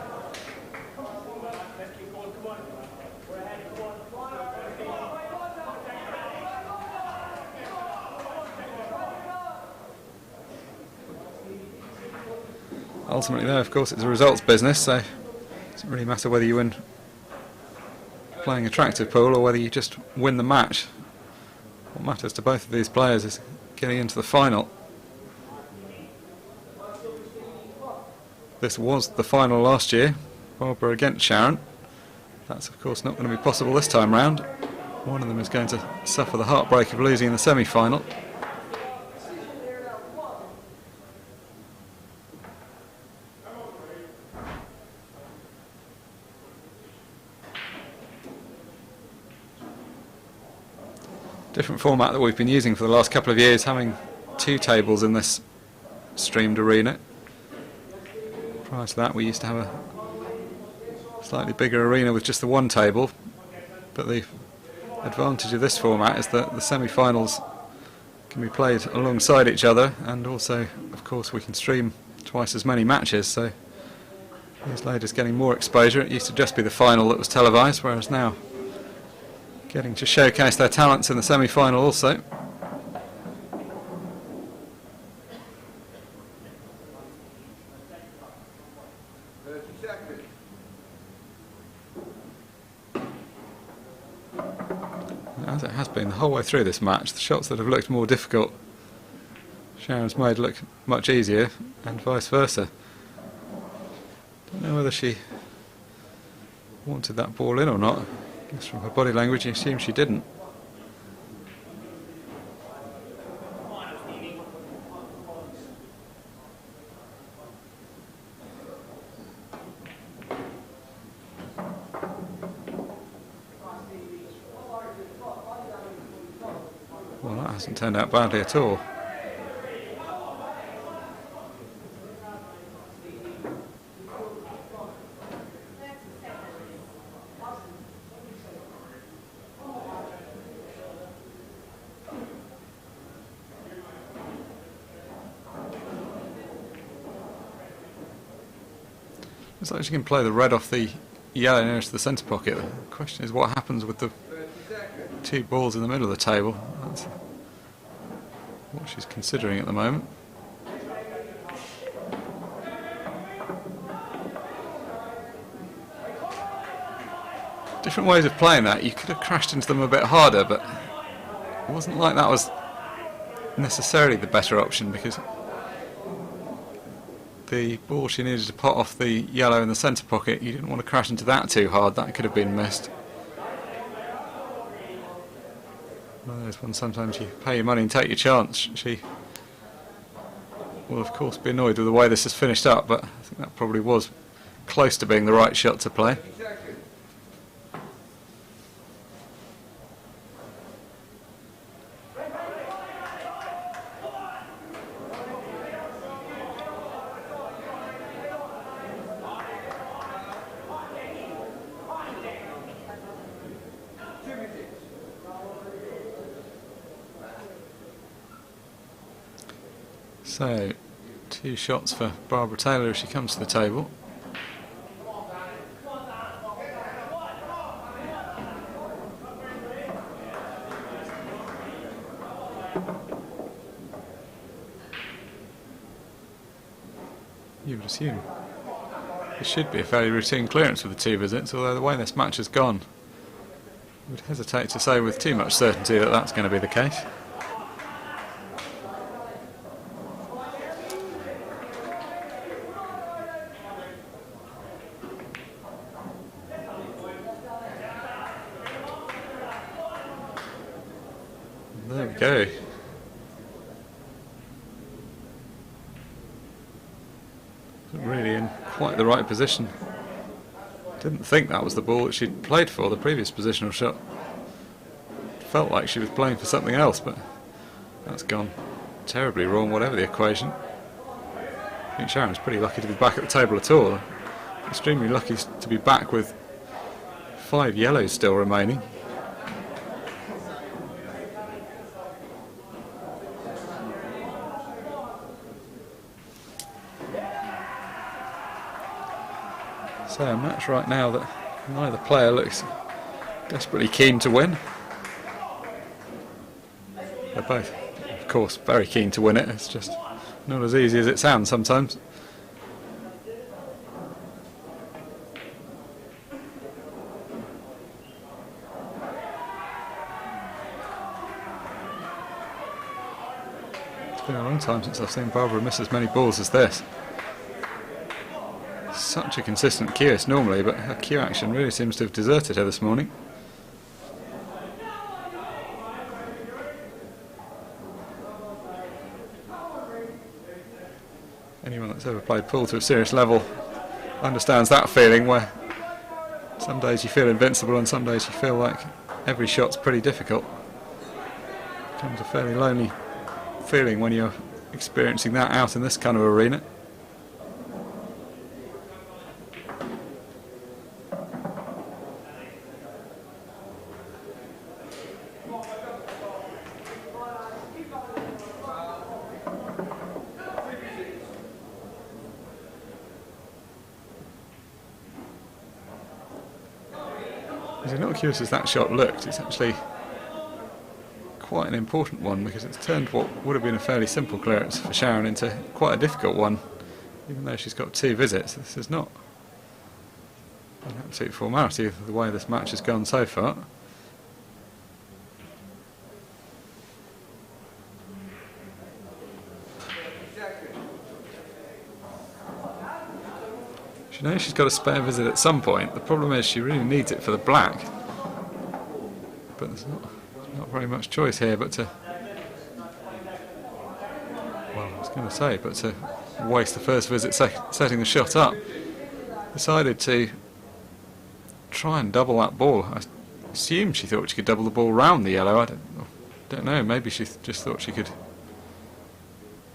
Ultimately though, of course, it's a results business, so it doesn't really matter whether you win playing attractive pool or whether you just win the match. What matters to both of these players is getting into the final. This was the final last year, Barbara against Sharon. That's of course not going to be possible this time round. One of them is going to suffer the heartbreak of losing in the semi-final. Different format that we've been using for the last couple of years, having two tables in this streamed arena. Prior to that we used to have a slightly bigger arena with just the one table, but the advantage of this format is that the semi-finals can be played alongside each other, and also of course we can stream twice as many matches, so these ladies getting more exposure. It used to just be the final that was televised, whereas now getting to showcase their talents in the semi-final also. As it has been the whole way through this match, the shots that have looked more difficult, Sharon's made look much easier, and vice versa. Don't know whether she wanted that ball in or not. I guess from her body language you assume she didn't. Well, that hasn't turned out badly at all. Looks like she can play the red off the yellow nearest to the centre pocket. The question is what happens with the two balls in the middle of the table. That's what she's considering at the moment. Different ways of playing that. You could have crashed into them a bit harder, but it wasn't like that was necessarily the better option, because the ball she needed to pot off the yellow in the centre pocket, you didn't want to crash into that too hard. That could have been missed. One of those ones sometimes you pay your money and take your chance. She will of course be annoyed with the way this has finished up, but I think that probably was close to being the right shot to play. So, two shots for Barbara Taylor as she comes to the table. You would assume it should be a fairly routine clearance with the two visits, although the way this match has gone, I would hesitate to say with too much certainty that that's going to be the case. There we go. Really in quite the right position. Didn't think that was the ball that she'd played for, the previous positional shot. Felt like she was playing for something else, but that's gone terribly wrong, whatever the equation. I think Sharon's pretty lucky to be back at the table at all. Extremely lucky to be back with 5 yellows still remaining. So a match right now that neither player looks desperately keen to win. They're both, of course, very keen to win it. It's just not as easy as it sounds sometimes. It's been a long time since I've seen Barbara miss as many balls as this. Such a consistent cueist normally, but her cue action really seems to have deserted her this morning. Anyone that's ever played pool to a serious level understands that feeling, where some days you feel invincible and some days you feel like every shot's pretty difficult. It becomes a fairly lonely feeling when you're experiencing that out in this kind of arena. As innocuous as that shot looked, it's actually quite an important one, because it's turned what would have been a fairly simple clearance for Sharon into quite a difficult one, even though she's got 2 visits. This is not an absolute formality of the way this match has gone so far. She knows she's got a spare visit at some point. The problem is she really needs it for the black. But there's not very much choice here but to... Well, I was going to say, but to waste the first visit setting the shot up. Decided to try and double that ball. I assumed she thought she could double the ball round the yellow. I don't know, maybe she just thought she could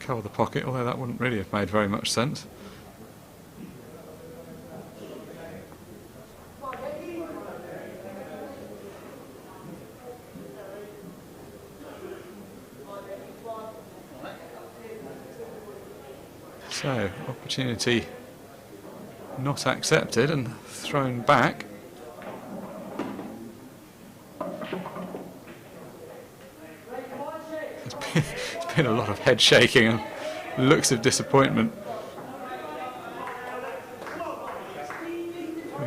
cover the pocket, although that wouldn't really have made very much sense. So, opportunity not accepted and thrown back. It's been a lot of head shaking and looks of disappointment.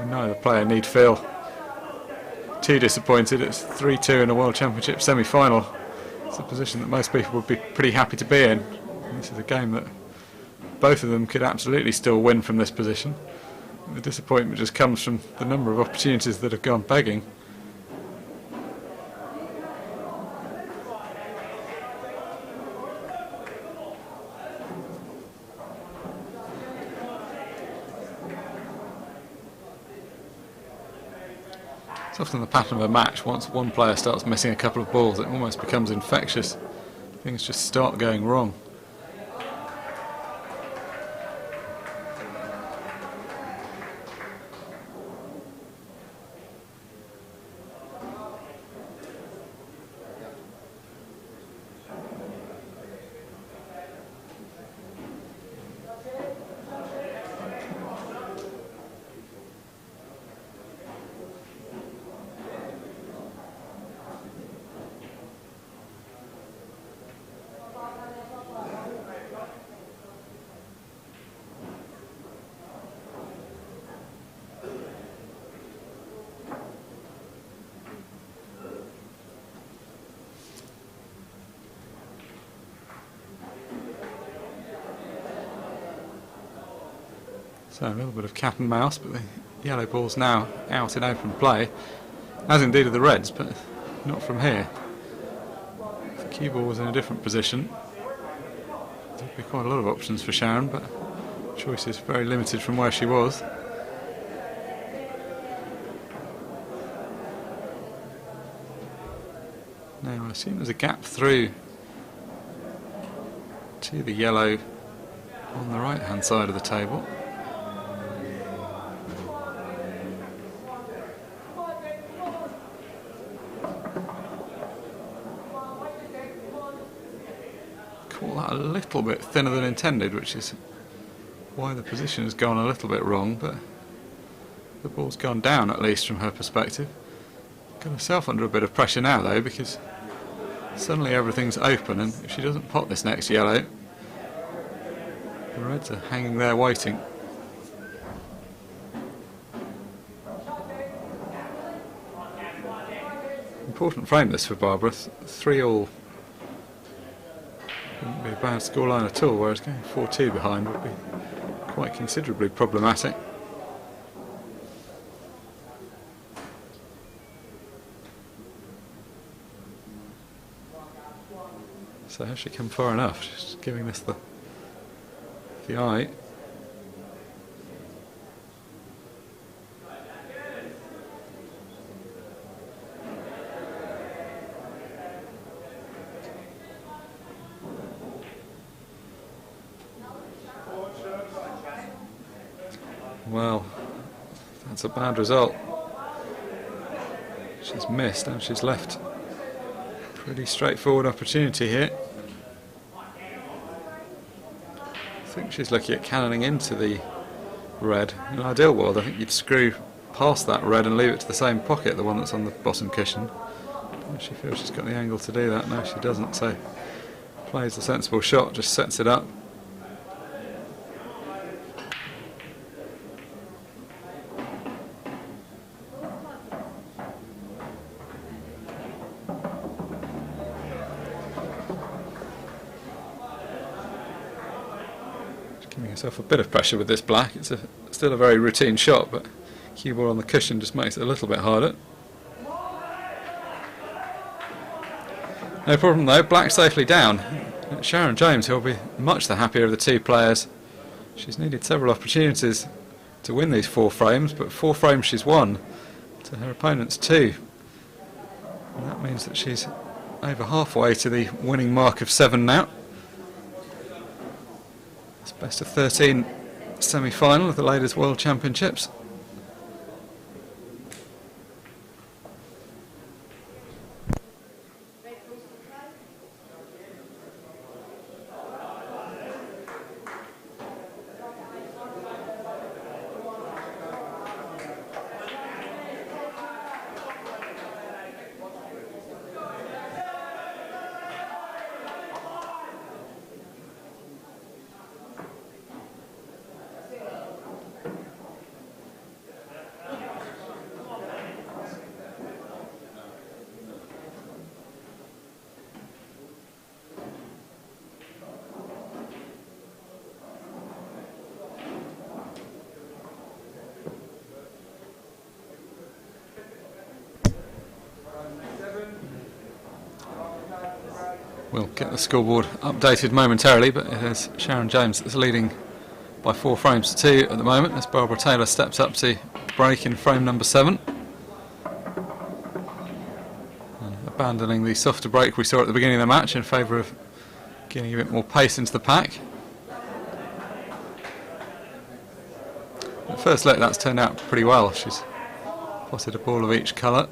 Neither player need feel too disappointed. It's 3-2 in a World Championship semi-final. It's a position that most people would be pretty happy to be in. And this is a game that both of them could absolutely still win from this position. The disappointment just comes from the number of opportunities that have gone begging. It's often the pattern of a match. Once one player starts missing a couple of balls, it almost becomes infectious. Things just start going wrong. So a little bit of cat and mouse, but the yellow ball's now out in open play, as indeed are the reds, but not from here. If the cue ball was in a different position, there'd be quite a lot of options for Sharon, but choice is very limited from where she was. Now I assume there's a gap through to the yellow on the right hand side of the table. Call that a little bit thinner than intended, which is why the position has gone a little bit wrong, but the ball's gone down, at least from her perspective. Got herself under a bit of pressure now though, because suddenly everything's open, and if she doesn't pot this next yellow, the reds are hanging there waiting. Important frame this for Barbara. 3-all wouldn't be a bad scoreline at all, whereas going 4-2 behind would be quite considerably problematic. So has she come far enough? Just giving this the eye. Well, that's a bad result. She's missed and she's left. Pretty straightforward opportunity here. I think she's looking at cannoning into the red. In an ideal world, I think you'd screw past that red and leave it to the same pocket, the one that's on the bottom cushion. Does she feel she's got the angle to do that? No, she doesn't. So plays a sensible shot, just sets it up. Giving herself a bit of pressure with this black. It's still a very routine shot, but cue ball on the cushion just makes it a little bit harder. No problem though, black safely down. Sharon James, who'll be much the happier of the two players. She's needed several opportunities to win these 4 frames, but 4 frames she's won to her opponent's 2. And that means that she's over halfway to the winning mark of 7 now. It's best of 13 semi-final of the Ladies World Championships. We'll get the scoreboard updated momentarily, but it is Sharon James that's leading by 4 frames to 2 at the moment, as Barbara Taylor steps up to break in frame number 7. And abandoning the softer break we saw at the beginning of the match in favour of getting a bit more pace into the pack. At first look, that's turned out pretty well. She's potted a ball of each colour.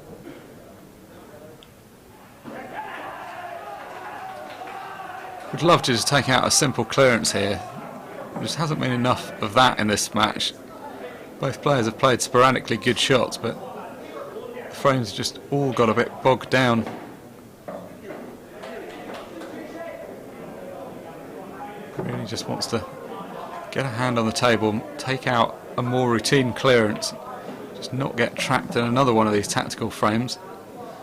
Would love to just take out a simple clearance here. There just hasn't been enough of that in this match. Both players have played sporadically good shots, but the frames just all got a bit bogged down. Really just wants to get a hand on the table, take out a more routine clearance, just not get trapped in another one of these tactical frames.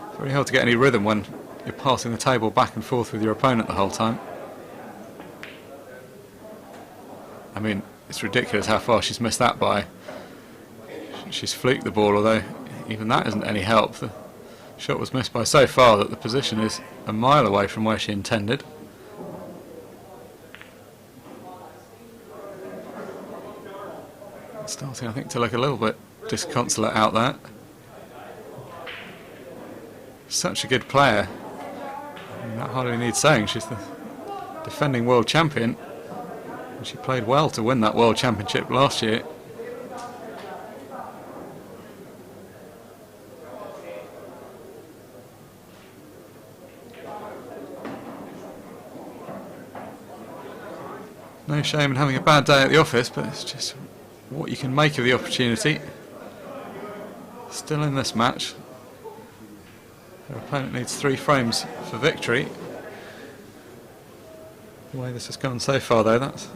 It's very hard to get any rhythm when you're passing the table back and forth with your opponent the whole time. I mean, it's ridiculous how far she's missed that by. She's fluked the ball, although even that isn't any help. The shot was missed by so far that the position is a mile away from where she intended. It's starting, I think, to look a little bit disconsolate out there. Such a good player. I mean, that hardly needs saying. She's the defending world champion. She played well to win that World Championship last year. No shame in having a bad day at the office, but it's just what you can make of the opportunity. Still in this match. Their opponent needs 3 frames for victory. The way this has gone so far though, that's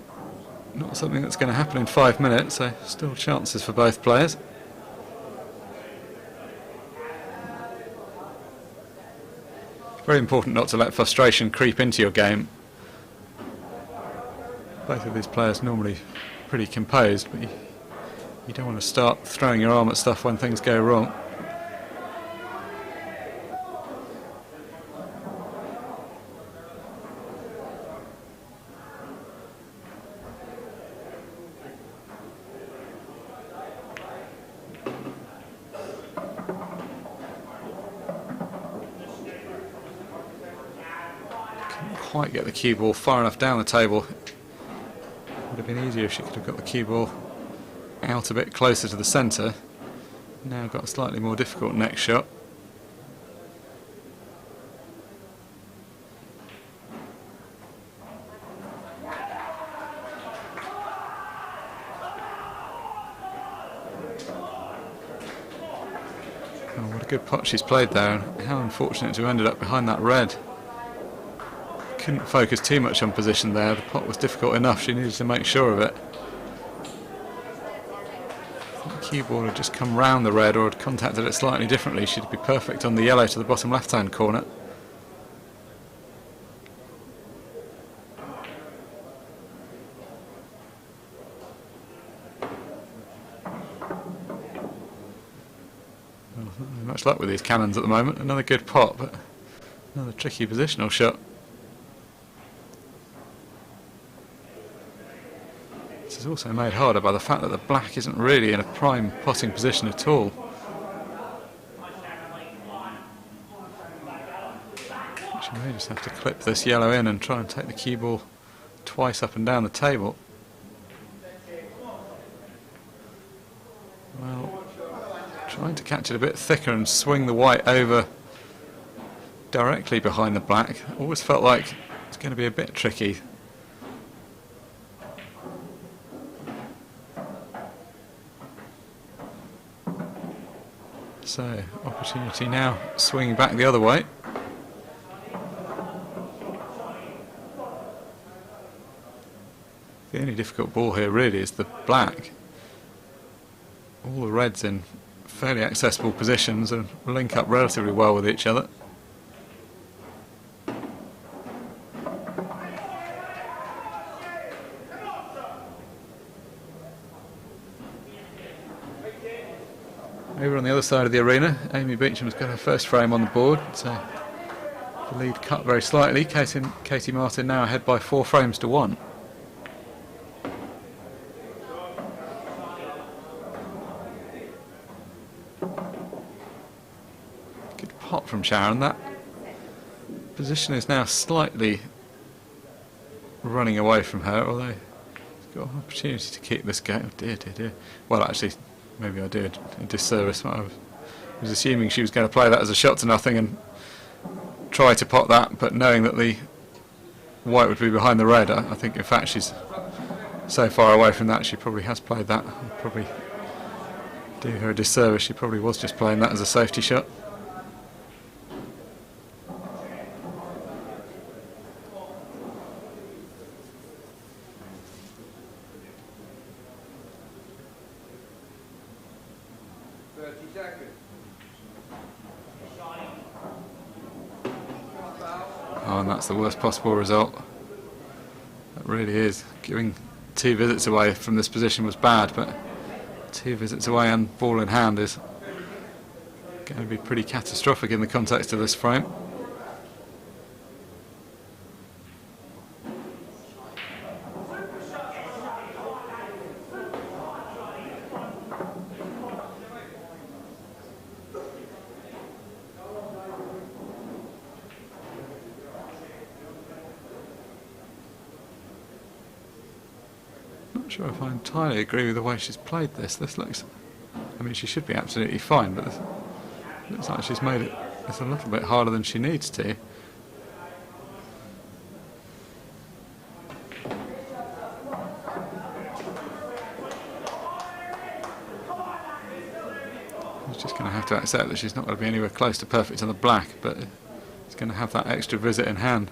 not something that's going to happen in 5 minutes, so still chances for both players. Very important not to let frustration creep into your game. Both of these players normally pretty composed, but you don't want to start throwing your arm at stuff when things go wrong. Couldn't quite get the cue ball far enough down the table. Would have been easier if she could have got the cue ball out a bit closer to the centre. Now got a slightly more difficult next shot. Oh, what a good pot she's played there, and how unfortunate to have ended up behind that red. Couldn't focus too much on position there, the pot was difficult enough, she needed to make sure of it. If the cue ball had just come round the red or had contacted it slightly differently, she'd be perfect on the yellow to the bottom left hand corner. Well, not very much luck with these cannons at the moment. Another good pot, but another tricky positional shot. This is also made harder by the fact that the black isn't really in a prime potting position at all. She may just have to clip this yellow in and try and take the cue ball twice up and down the table. Well, trying to catch it a bit thicker and swing the white over directly behind the black. Always felt like it's going to be a bit tricky. So, opportunity now, swinging back the other way. The only difficult ball here really is the black. All the reds in fairly accessible positions and link up relatively well with each other. Over on the other side of the arena, Amy Beecham's got her first frame on the board, so the lead cut very slightly. Katie Martin now ahead by 4 frames to 1. Good pot from Sharon. That position is now slightly running away from her, although she's got an opportunity to keep this going. Oh dear, dear, dear. Well, actually, maybe I did a disservice. I was assuming she was going to play that as a shot to nothing and try to pot that, but knowing that the white would be behind the red, I think in fact she's so far away from that she probably has played that. I'll probably do her a disservice. She probably was just playing that as a safety shot. Oh, and that's the worst possible result. That really is. Giving 2 visits away from this position was bad, but 2 visits away and ball in hand is going to be pretty catastrophic in the context of this frame. Not sure if I entirely agree with the way she's played this. This looks, I mean, she should be absolutely fine, but this looks like she's made it it's a little bit harder than she needs to. She's just going to have to accept that she's not going to be anywhere close to perfect on the black, but she's going to have that extra visit in hand.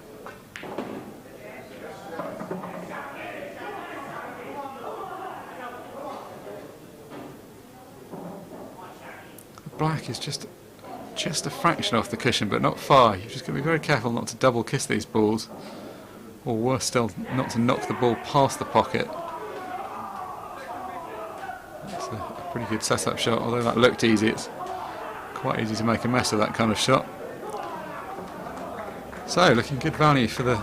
The black is just a fraction off the cushion, but not far. You've just got to be very careful not to double kiss these balls, or worse still, not to knock the ball past the pocket. That's a pretty good setup shot, although that looked easy. It's quite easy to make a mess of that kind of shot. So, looking good value for the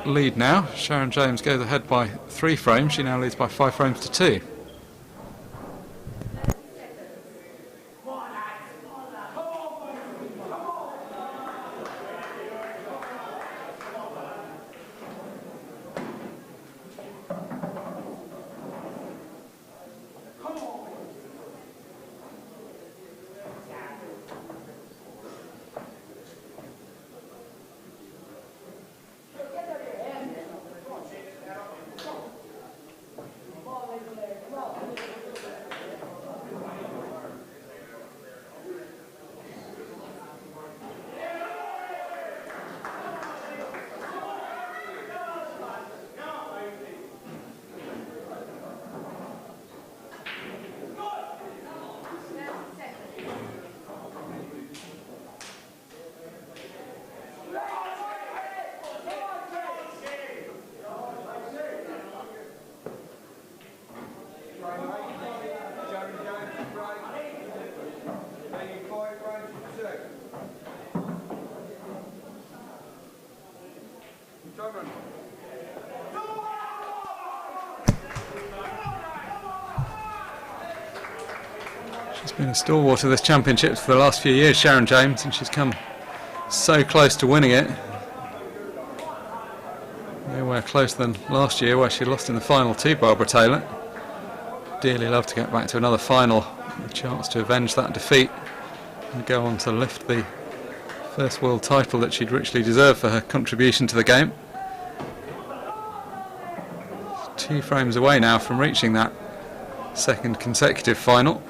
lead now. Sharon James goes ahead by 3 frames. She now leads by 5 frames to 2. She's been a stalwart of this championship for the last few years, Sharon James, and she's come so close to winning it. Nowhere closer than last year, where she lost in the final to Barbara Taylor. Dearly love to get back to another final, a chance to avenge that defeat and go on to lift the first world title that she'd richly deserved for her contribution to the game. 2 frames away now from reaching that second consecutive final.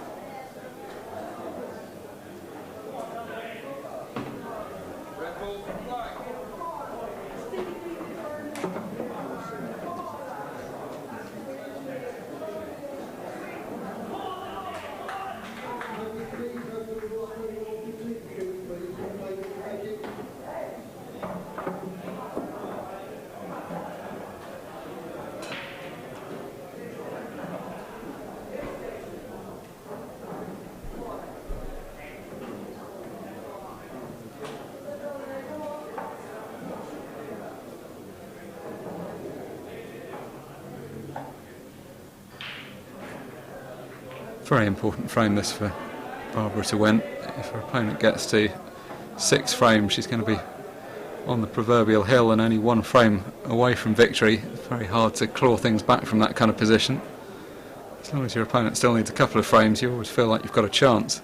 Very important frame this for Barbara to win. If her opponent gets to 6 frames, she's going to be on the proverbial hill and only 1 frame away from victory. It's very hard to claw things back from that kind of position. As long as your opponent still needs a couple of frames, you always feel like you've got a chance.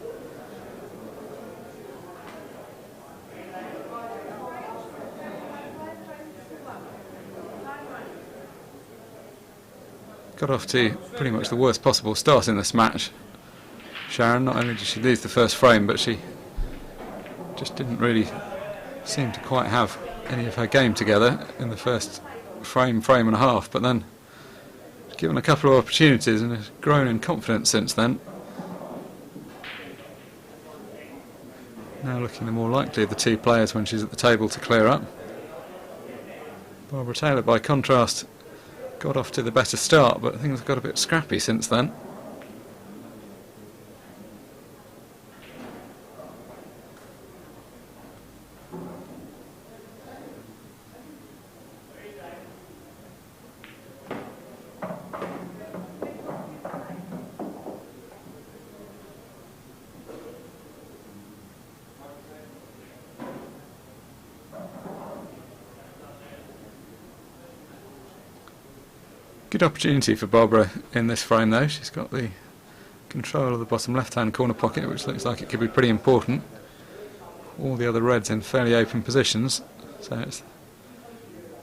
Got off to pretty much the worst possible start in this match. Sharon, not only did she lose the first frame, but she just didn't really seem to quite have any of her game together in the first frame and a half, but then given a couple of opportunities and has grown in confidence since then. Now looking the more likely of the 2 players when she's at the table to clear up. Barbara Taylor, by contrast, got off to the better start, but things have got a bit scrappy since then. Good opportunity for Barbara in this frame though. She's got the control of the bottom left hand corner pocket, which looks like it could be pretty important. All the other reds in fairly open positions, so it's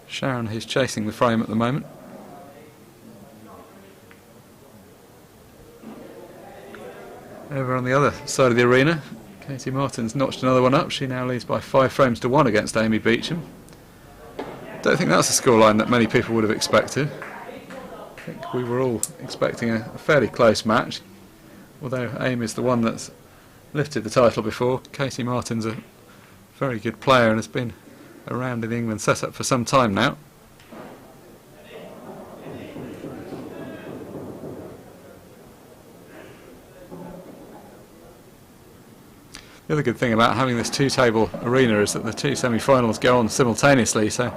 Sharon who's chasing the frame at the moment. Over on the other side of the arena, Katie Martin's notched another one up. She now leads by 5 frames to 1 against Amy Beecham. Don't think that's a scoreline that many people would have expected. I think we were all expecting a fairly close match, although Amy's the one that's lifted the title before. Katie Martin's a very good player and has been around in the England setup for some time now. The other good thing about having this two-table arena is that the two semi-finals go on simultaneously, so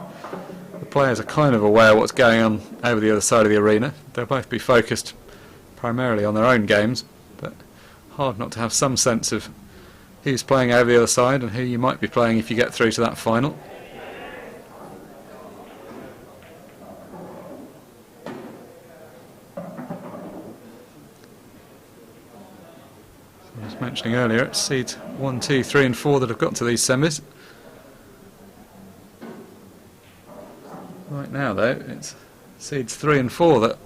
the players are kind of aware of what's going on over the other side of the arena. They'll both be focused primarily on their own games, but hard not to have some sense of who's playing over the other side and who you might be playing if you get through to that final. I was mentioning earlier, it's seeds 1, 2, 3 and 4 that have got to these semis. Right now though, it's seeds 3 and 4 that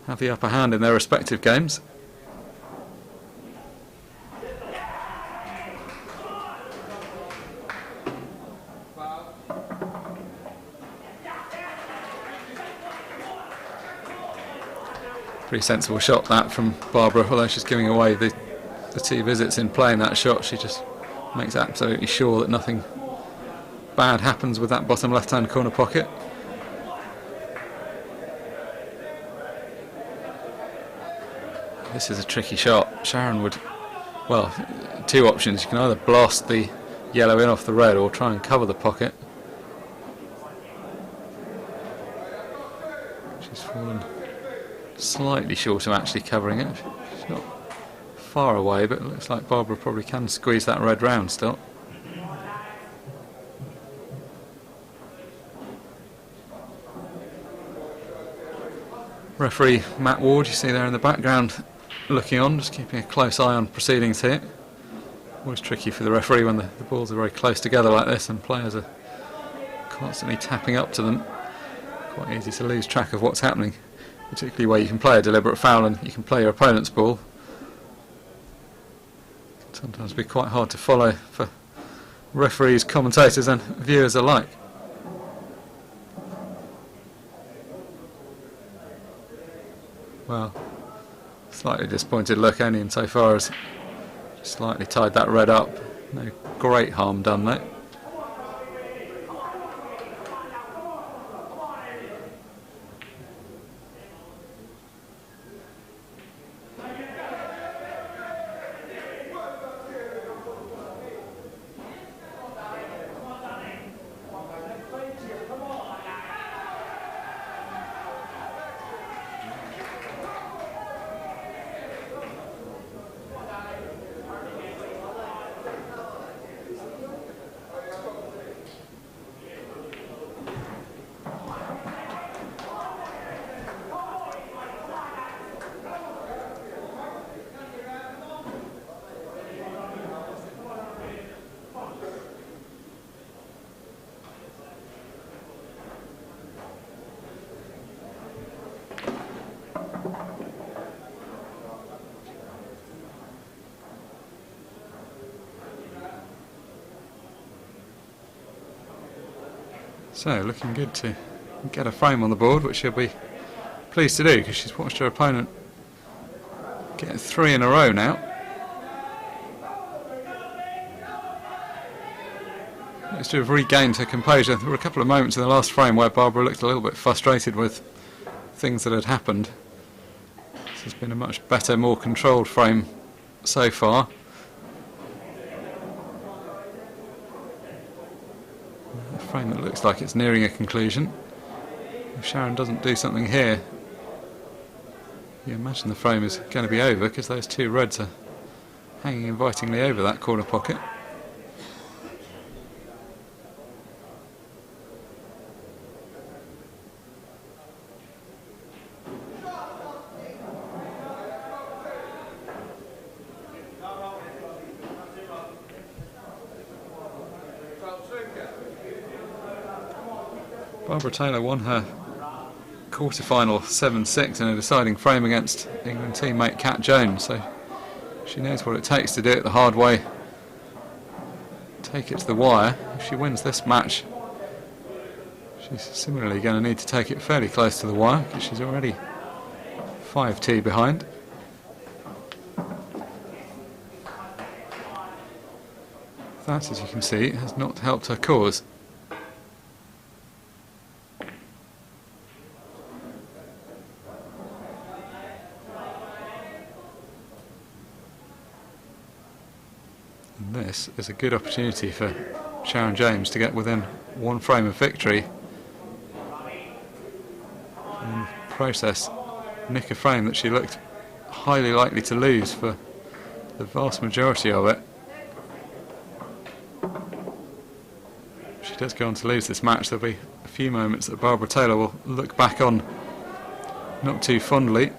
have the upper hand in their respective games. Pretty sensible shot that from Barbara, although she's giving away the 2 visits in playing that shot. She just makes absolutely sure that nothing bad happens with that bottom left hand corner pocket. This is a tricky shot. Sharon would, well, 2 options. You can either blast the yellow in off the red or try and cover the pocket. She's fallen slightly short of actually covering it. She's not far away, but it looks like Barbara probably can squeeze that red round still. Referee Matt Ward, you see there in the background, looking on, just keeping a close eye on proceedings here. Always tricky for the referee when the balls are very close together like this and players are constantly tapping up to them. Quite easy to lose track of what's happening, particularly where you can play a deliberate foul and you can play your opponent's ball. It can sometimes be quite hard to follow for referees, commentators and viewers alike. Well, slightly disappointed look only insofar as slightly tied that red up. No great harm done though. So, looking good to get a frame on the board, which she'll be pleased to do because she's watched her opponent get 3 in a row now. Looks to have regained her composure. There were a couple of moments in the last frame where Barbara looked a little bit frustrated with things that had happened. This has been a much better, more controlled frame so far. Frame that looks like it's nearing a conclusion. If Sharon doesn't do something here, you imagine the frame is going to be over because those 2 reds are hanging invitingly over that corner pocket. Barbara Taylor won her quarter-final 7-6 in a deciding frame against England teammate Kat Jones, so She knows what it takes to do it the hard way. Take it to the wire. If she wins this match, she's similarly going to need to take it fairly close to the wire because she's already 5-2 behind. That, as you can see, has not helped her cause. And this is a good opportunity for Sharon James to get within one frame of victory. In the process, nick a frame that she looked highly likely to lose for the vast majority of it. If she does go on to lose this match, there'll be a few moments that Barbara Taylor will look back on not too fondly.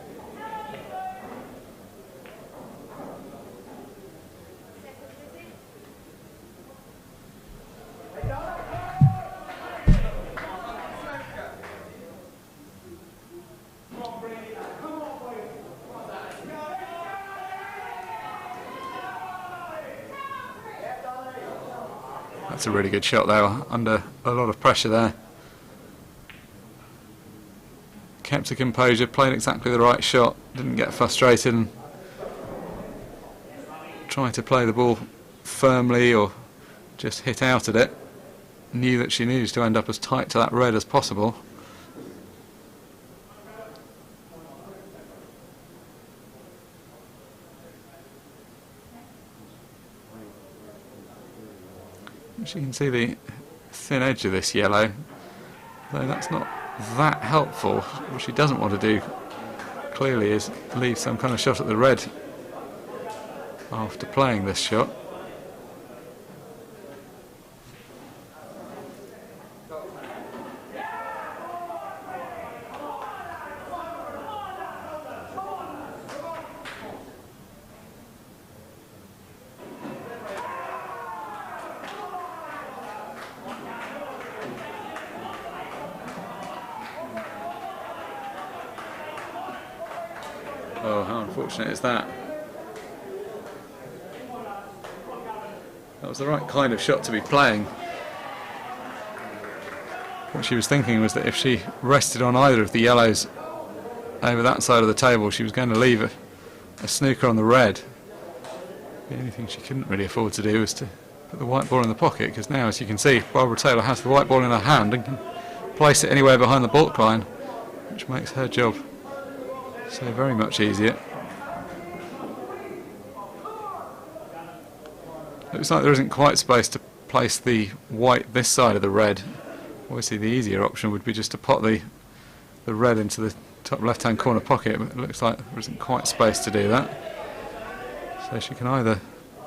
That's a really good shot though, under a lot of pressure there. Kept her composure, played exactly the right shot, didn't get frustrated and tried to play the ball firmly or just hit out at it. Knew that she needed to end up as tight to that red as possible. As you can see the thin edge of this yellow, though that's not that helpful. What she doesn't want to do clearly is leave some kind of shot at the red after playing this shot. Oh, how unfortunate is that? That was the right kind of shot to be playing. What she was thinking was that if she rested on either of the yellows over that side of the table, she was going to leave a snooker on the red. The only thing she couldn't really afford to do was to put the white ball in the pocket, because now, as you can see, Barbara Taylor has the white ball in her hand and can place it anywhere behind the baulk line, which makes her job so very much easier. Looks like there isn't quite space to place the white this side of the red. Obviously the easier option would be just to pot the red into the top left hand corner pocket, but it looks like there isn't quite space to do that. So she can either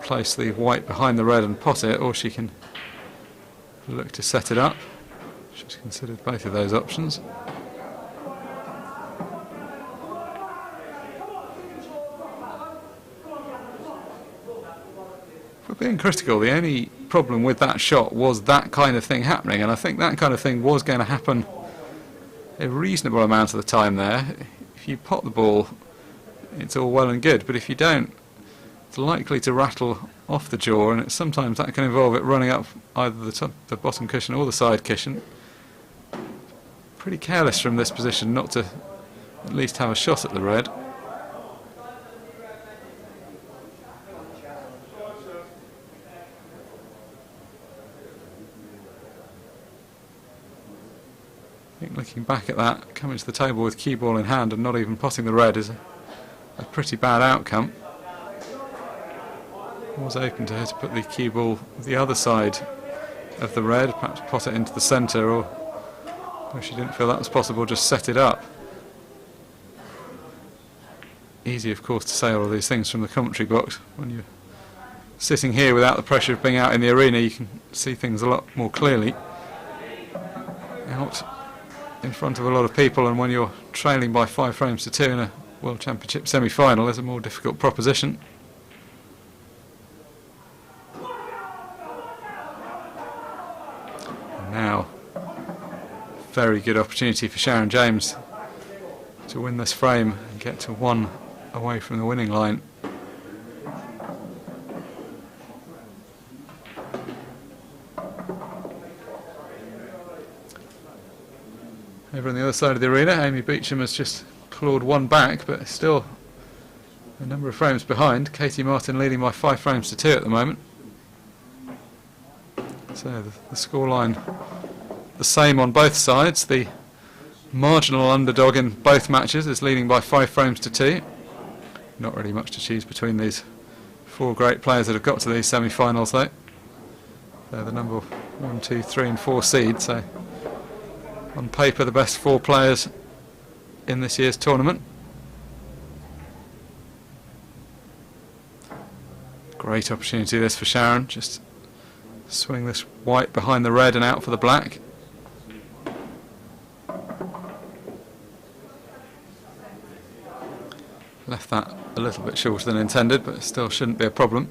place the white behind the red and pot it, or she can look to set it up. She's considered both of those options. For being critical, the only problem with that shot was that kind of thing happening, and I think that kind of thing was going to happen a reasonable amount of the time there. If you pot the ball, it's all well and good, but if you don't, it's likely to rattle off the jaw, and sometimes that can involve it running up either the bottom cushion or the side cushion. Pretty careless from this position not to at least have a shot at the red. I think looking back at that, coming to the table with cue ball in hand and not even potting the red is a pretty bad outcome. It was open to her to put the cue ball the other side of the red, perhaps pot it into the centre, or if she didn't feel that was possible, just set it up. Easy, of course, to say all of these things from the commentary box. When you're sitting here without the pressure of being out in the arena, you can see things a lot more clearly. Out in front of a lot of people, and when you're trailing by 5 frames to 2 in a World Championship semi-final, is a more difficult proposition. And now, very good opportunity for Sharon James to win this frame and get to 1 away from the winning line. Over on the other side of the arena, Amy Beecham has just clawed one back, but still a number of frames behind. Katie Martin leading by 5 frames to 2 at the moment. So the scoreline the same on both sides. The marginal underdog in both matches is leading by 5 frames to 2. Not really much to choose between these 4 great players that have got to these semi-finals though. They're the number 1, 2, 3 and 4 seed, so on paper the best 4 players in this year's tournament. Great opportunity this for Sharon, just swing this white behind the red and out for the black. Left that a little bit shorter than intended, but it still shouldn't be a problem.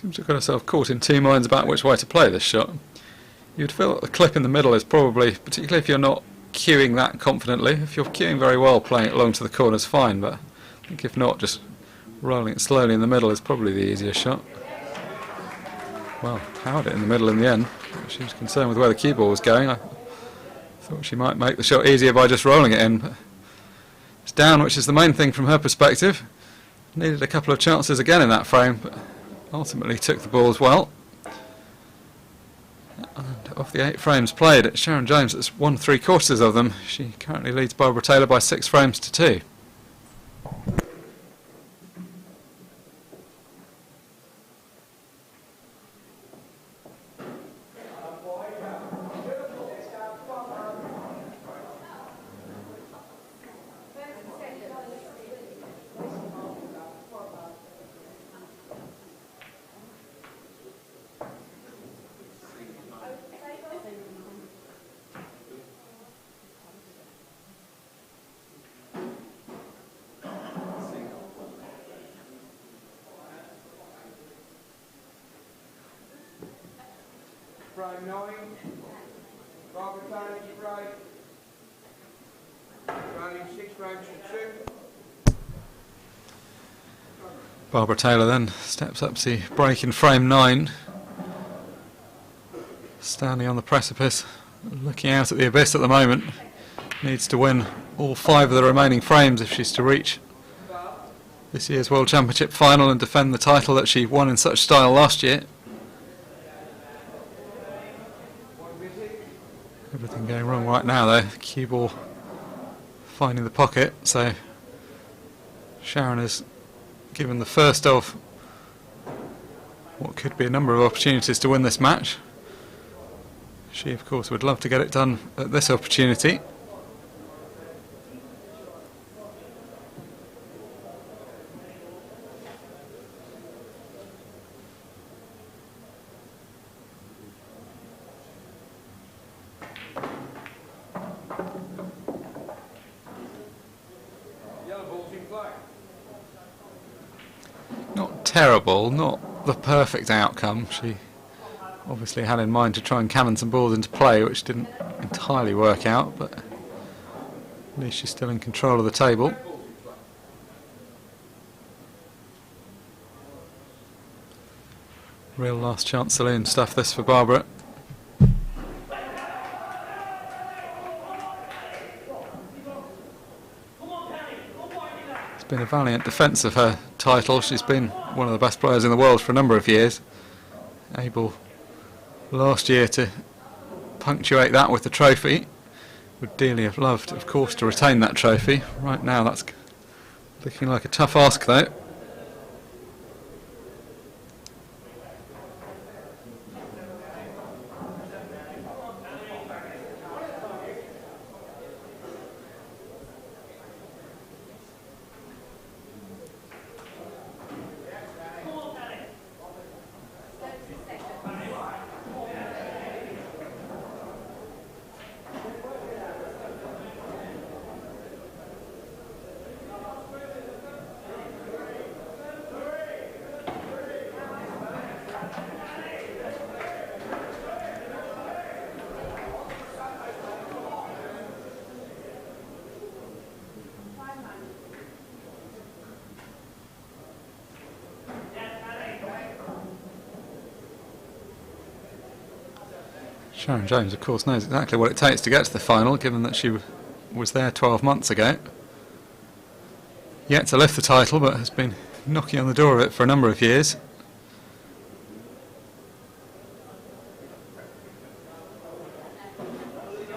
Seems to have got herself caught in 2 minds about which way to play this shot. You'd feel that the clip in the middle is probably, particularly if you're not cueing that confidently, if you're cueing very well, playing it along to the corner is fine, but I think if not, just rolling it slowly in the middle is probably the easier shot. Well, powered it in the middle in the end. She was concerned with where the cue ball was going. I thought she might make the shot easier by just rolling it in, but it's down, which is the main thing from her perspective. Needed a couple of chances again in that frame, but ultimately took the ball as well. And of the 8 frames played, it's Sharon James that's won 3/4 of them. She currently leads Barbara Taylor by 6 frames to 2. Frame 9, Barbara Taylor's break, running 6 frames to 2. Barbara Taylor then steps up to break in frame 9. Standing on the precipice, looking out at the abyss at the moment. Needs to win all 5 of the remaining frames if she's to reach this year's World Championship final and defend the title that she won in such style last year. Everything going wrong right now though. Cue ball finding the pocket, so Sharon is given the first of what could be a number of opportunities to win this match. She of course would love to get it done at this opportunity. Not terrible, not the perfect outcome. She obviously had in mind to try and cannon some balls into play, which didn't entirely work out, but at least she's still in control of the table. Real last chance saloon stuff this for Barbara. It's been a valiant defence of her title. She's been one of the best players in the world for a number of years. Able last year to punctuate that with the trophy. Would dearly have loved, of course, to retain that trophy. Right now that's looking like a tough ask though. Sharon James, of course, knows exactly what it takes to get to the final, given that she was there 12 months ago. Yet to lift the title, but has been knocking on the door of it for a number of years.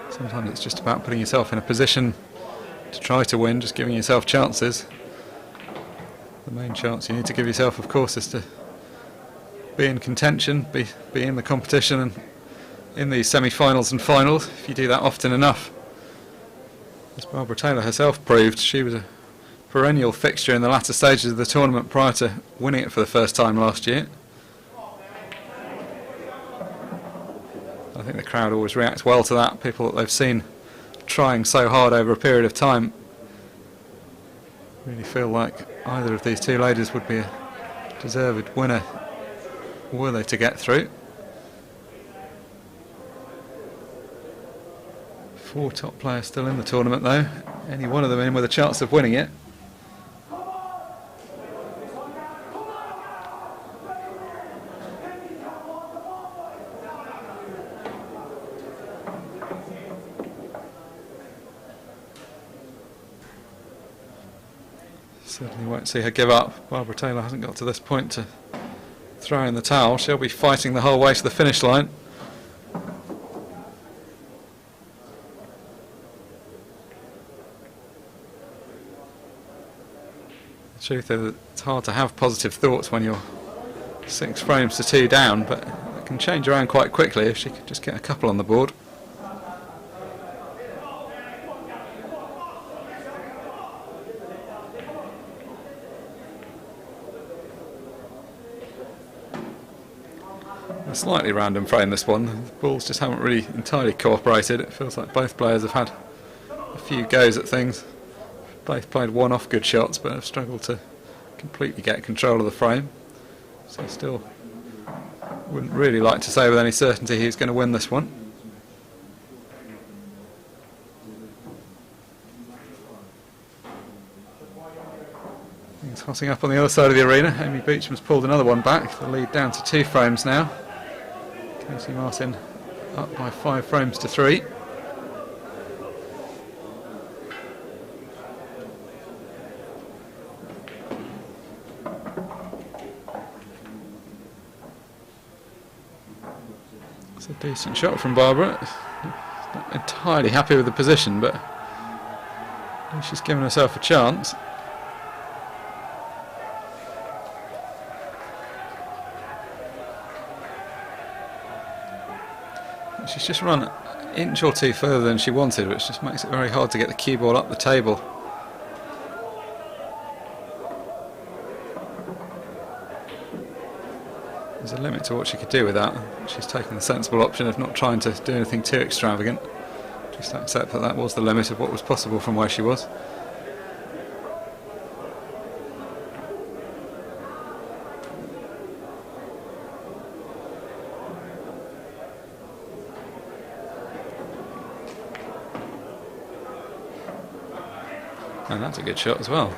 Sometimes it's just about putting yourself in a position to try to win, just giving yourself chances. The main chance you need to give yourself, of course, is to be in contention, be in the competition and in these semi-finals and finals. If you do that often enough, as Barbara Taylor herself proved, she was a perennial fixture in the latter stages of the tournament prior to winning it for the first time last year. I think the crowd always reacts well to that. People that they've seen trying so hard over a period of time really feel like either of these two ladies would be a deserved winner were they to get through. 4 top players still in the tournament though, any one of them in with a chance of winning it. Certainly won't see her give up. Barbara Taylor hasn't got to this point to throw in the towel. She'll be fighting the whole way to the finish line. The truth is, it's hard to have positive thoughts when you're 6 frames to 2 down, but it can change around quite quickly if she could just get a couple on the board. A slightly random frame, this one. The balls just haven't really entirely cooperated. It feels like both players have had a few goes at things. Both played one-off good shots, but have struggled to completely get control of the frame. So still wouldn't really like to say with any certainty who's going to win this one. Things hotting up on the other side of the arena. Amy Beecham's pulled another one back. The lead down to 2 frames now. Casey Martin up by 5 frames to 3. It's a decent shot from Barbara. Not entirely happy with the position, but she's given herself a chance. She's just run an inch or 2 further than she wanted, which just makes it very hard to get the cue ball up the table. There's a limit to what she could do with that. She's taken the sensible option of not trying to do anything too extravagant. Just accept that that was the limit of what was possible from where she was. And that's a good shot as well.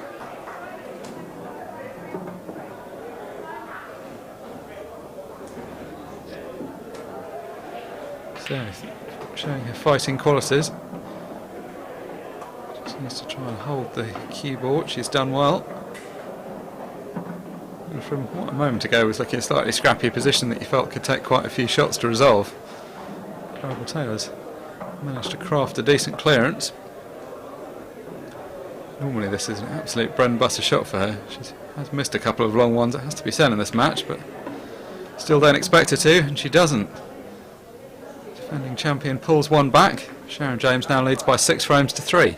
So, showing her fighting qualities. Just needs to try and hold the cue ball, which she's done well. And from what a moment ago was looking a slightly scrappy position that you felt could take quite a few shots to resolve, Barbara Taylor's managed to craft a decent clearance. Normally this is an absolute bread and butter shot for her. She has missed a couple of long ones, it has to be said, in this match, but still don't expect her to, and she doesn't. Defending champion pulls one back. Sharon James now leads by 6 frames to 3.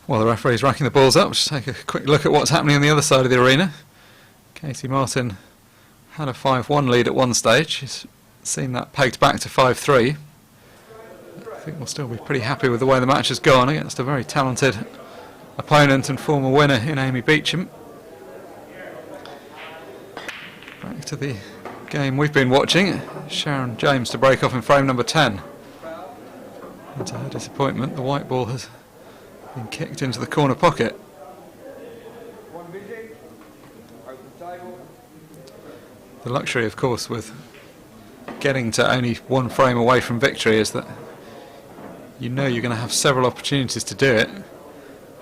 While the referee's racking the balls up, just take a quick look at what's happening on the other side of the arena. Katie Martin had a 5-1 lead at one stage. She's seen that pegged back to 5-3. I think we'll still be pretty happy with the way the match has gone against a very talented opponent and former winner in Amy Beecham. Back to the game we've been watching. Sharon James to break off in frame number 10. And to her disappointment, the white ball has been kicked into the corner pocket. The luxury, of course, with getting to only one frame away from victory is that you know you're going to have several opportunities to do it.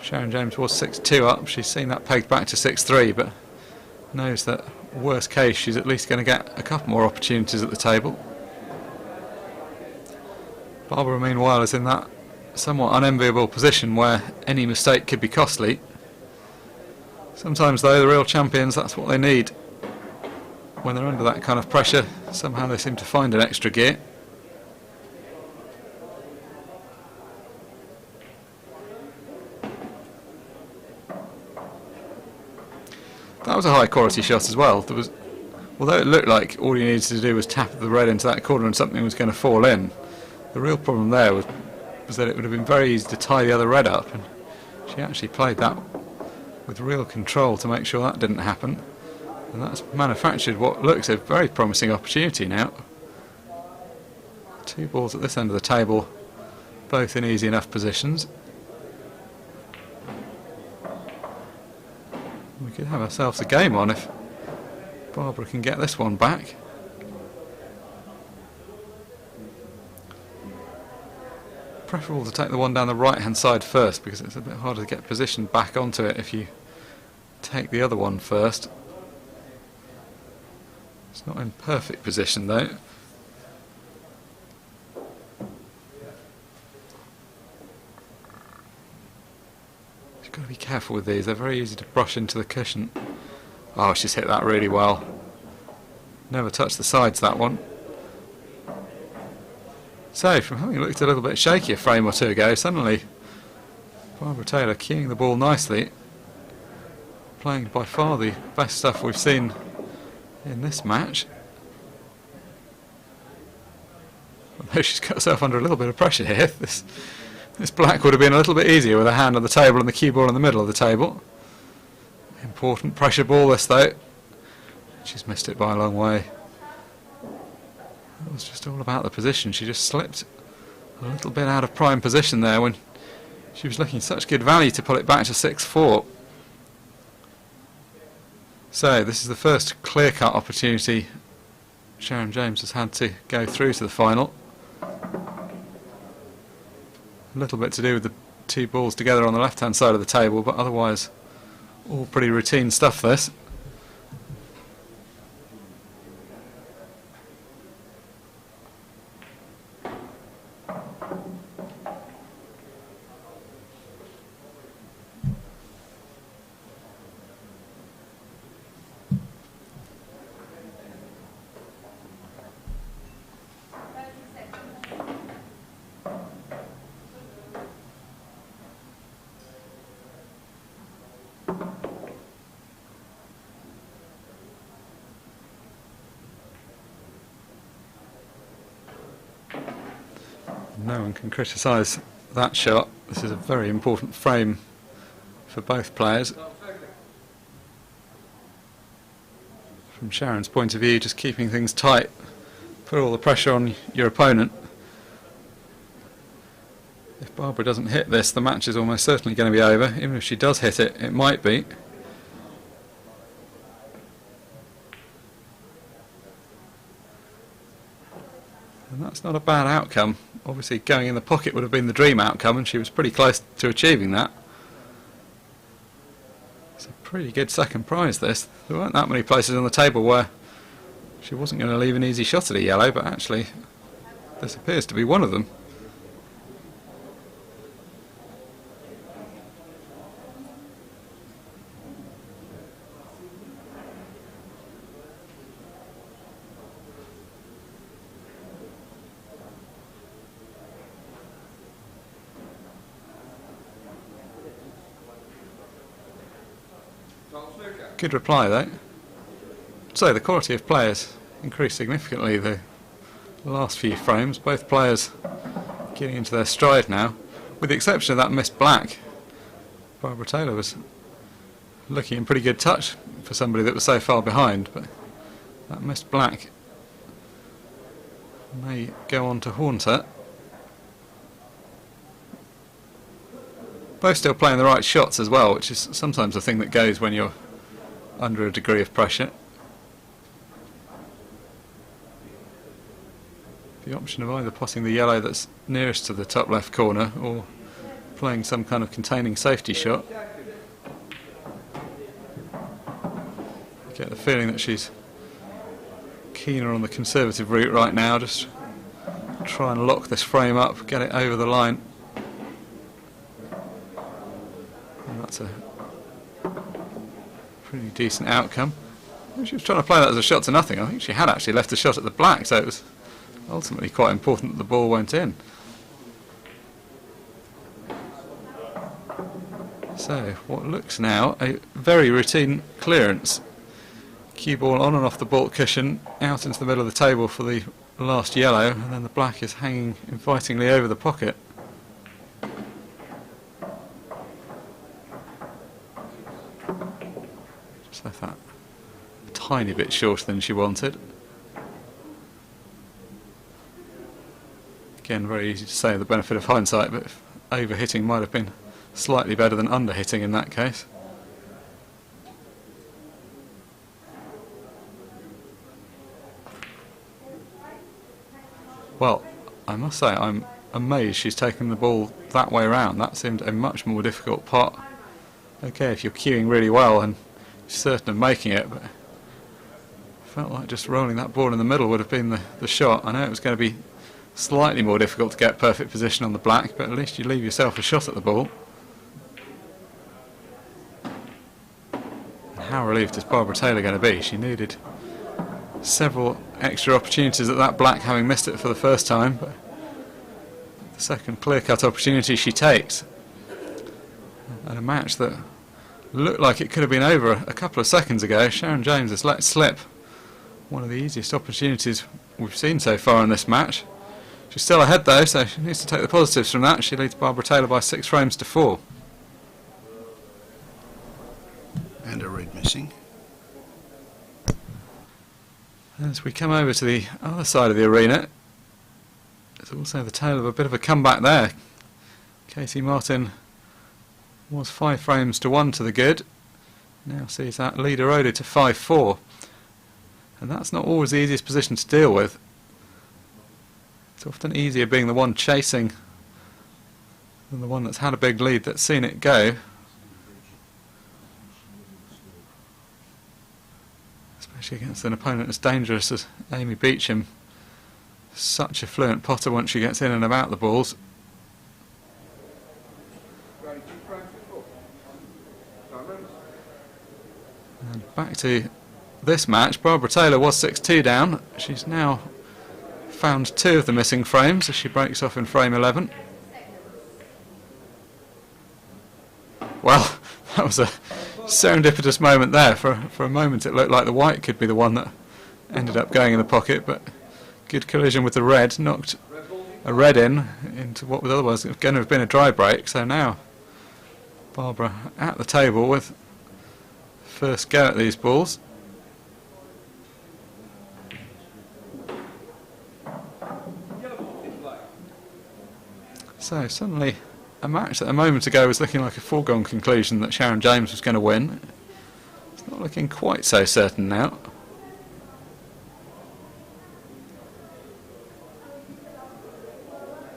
Sharon James was 6-2 up. She's seen that pegged back to 6-3, but knows that worst case she's at least going to get a couple more opportunities at the table. Barbara, meanwhile, is in that somewhat unenviable position where any mistake could be costly. Sometimes, though, the real champions, that's what they need. When they're under that kind of pressure, somehow they seem to find an extra gear. That was a high quality shot as well. There was, although it looked like all you needed to do was tap the red into that corner and something was going to fall in, the real problem there was that it would have been very easy to tie the other red up, and she actually played that with real control to make sure that didn't happen, and that's manufactured what looks a very promising opportunity now. Two balls at this end of the table, both in easy enough positions. We could have ourselves a game on if Barbara can get this one back. Preferable to take the one down the right hand side first, because it's a bit harder to get positioned back onto it if you take the other one first. It's not in perfect position though. You've got to be careful with these, they're very easy to brush into the cushion. Oh, she's hit that really well. Never touched the sides, that one. So, from having looked a little bit shaky a frame or two ago, suddenly Barbara Taylor cueing the ball nicely, playing by far the best stuff we've seen in this match. Although she's got herself under a little bit of pressure here. This black would have been a little bit easier with a hand on the table and the cue ball in the middle of the table. Important pressure ball this though. She's missed it by a long way. It was just all about the position. She just slipped a little bit out of prime position there when she was looking such good value to pull it back to 6-4. So this is the first clear-cut opportunity Sharon James has had to go through to the final. A little bit to do with the two balls together on the left-hand side of the table, but otherwise all pretty routine stuff this. No one can criticise that shot. This is a very important frame for both players. From Sharon's point of view, just keeping things tight, put all the pressure on your opponent. If Barbara doesn't hit this, the match is almost certainly going to be over. Even if she does hit it, it might be. And that's not a bad outcome. Obviously going in the pocket would have been the dream outcome, and she was pretty close to achieving that. It's a pretty good second prize this. There weren't that many places on the table where she wasn't going to leave an easy shot at a yellow, but actually this appears to be one of them. Good reply though. So the quality of players increased significantly the last few frames. Both players getting into their stride now, with the exception of that missed black. Barbara Taylor was looking in pretty good touch for somebody that was so far behind, but that missed black may go on to haunt her. Both still playing the right shots as well, which is sometimes the thing that goes when you're under a degree of pressure. The option of either potting the yellow that's nearest to the top left corner or playing some kind of containing safety shot. I get the feeling that she's keener on the conservative route right now, just try and lock this frame up, get it over the line. And that's a pretty decent outcome. She was trying to play that as a shot to nothing. I think she had actually left a shot at the black, so it was ultimately quite important that the ball went in. So what looks now a very routine clearance. Cue ball on and off the baulk cushion, out into the middle of the table for the last yellow, and then the black is hanging invitingly over the pocket. Just left that a tiny bit shorter than she wanted. Again, very easy to say, the benefit of hindsight, but over-hitting might have been slightly better than under-hitting in that case. Well, I must say I'm amazed she's taken the ball that way around. That seemed a much more difficult pot. Okay, if you're cueing really well and you're certain of making it, but felt like just rolling that ball in the middle would have been the shot. I know it was going to be slightly more difficult to get perfect position on the black, but at least you leave yourself a shot at the ball. And how relieved is Barbara Taylor going to be? She needed several extra opportunities at that black, having missed it for the first time, but the second clear-cut opportunity she takes. And a match that looked like it could have been over a couple of seconds ago. Sharon James has let slip one of the easiest opportunities we've seen so far in this match. She's still ahead though, so she needs to take the positives from that. She leads Barbara Taylor by 6 frames to 4. And a red missing. As we come over to the other side of the arena, there's also the tale of a bit of a comeback there. Katie Martin was 5 frames to 1 to the good. Now sees that lead eroded to 5-4. And that's not always the easiest position to deal with. It's often easier being the one chasing than the one that's had a big lead that's seen it go. Especially against an opponent as dangerous as Amy Beecham. Such a fluent potter once she gets in and about the balls. And back to this match. Barbara Taylor was 6-2 down. She's now found 2 of the missing frames as she breaks off in frame 11. Well, that was a serendipitous moment there. For a moment it looked like the white could be the one that ended up going in the pocket, but good collision with the red knocked a red into what was otherwise going to have been a dry break. So now Barbara at the table with first go at these balls. So suddenly a match that a moment ago was looking like a foregone conclusion that Sharon James was going to win. It's not looking quite so certain now.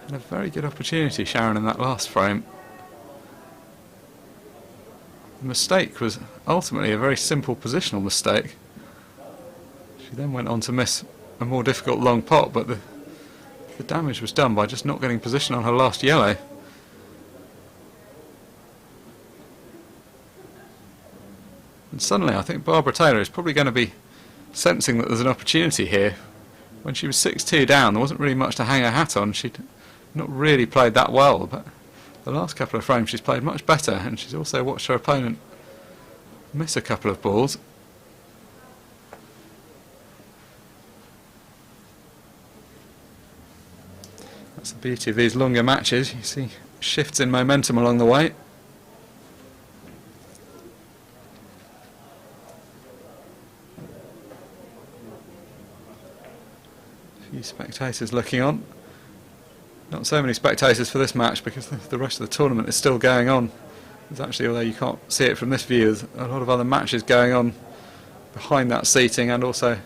And a very good opportunity, Sharon, in that last frame. The mistake was ultimately a very simple positional mistake. She then went on to miss a more difficult long pot, but the damage was done by just not getting position on her last yellow. And suddenly I think Barbara Taylor is probably going to be sensing that there's an opportunity here. When she was 6-2 down, there wasn't really much to hang her hat on. She'd not really played that well, but the last couple of frames she's played much better, and she's also watched her opponent miss a couple of balls. That's the beauty of these longer matches. You see shifts in momentum along the way. A few spectators looking on. Not so many spectators for this match because the rest of the tournament is still going on. There's actually, although you can't see it from this view, there's a lot of other matches going on behind that seating and also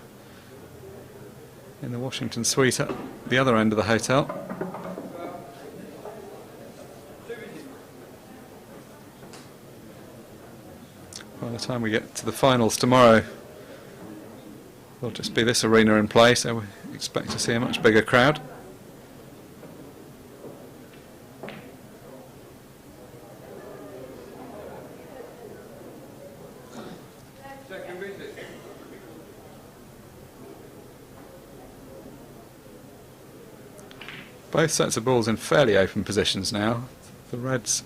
in the Washington suite at the other end of the hotel. By the time we get to the finals tomorrow, there'll just be this arena in play, so we expect to see a much bigger crowd. Both sets of balls in fairly open positions now. The Reds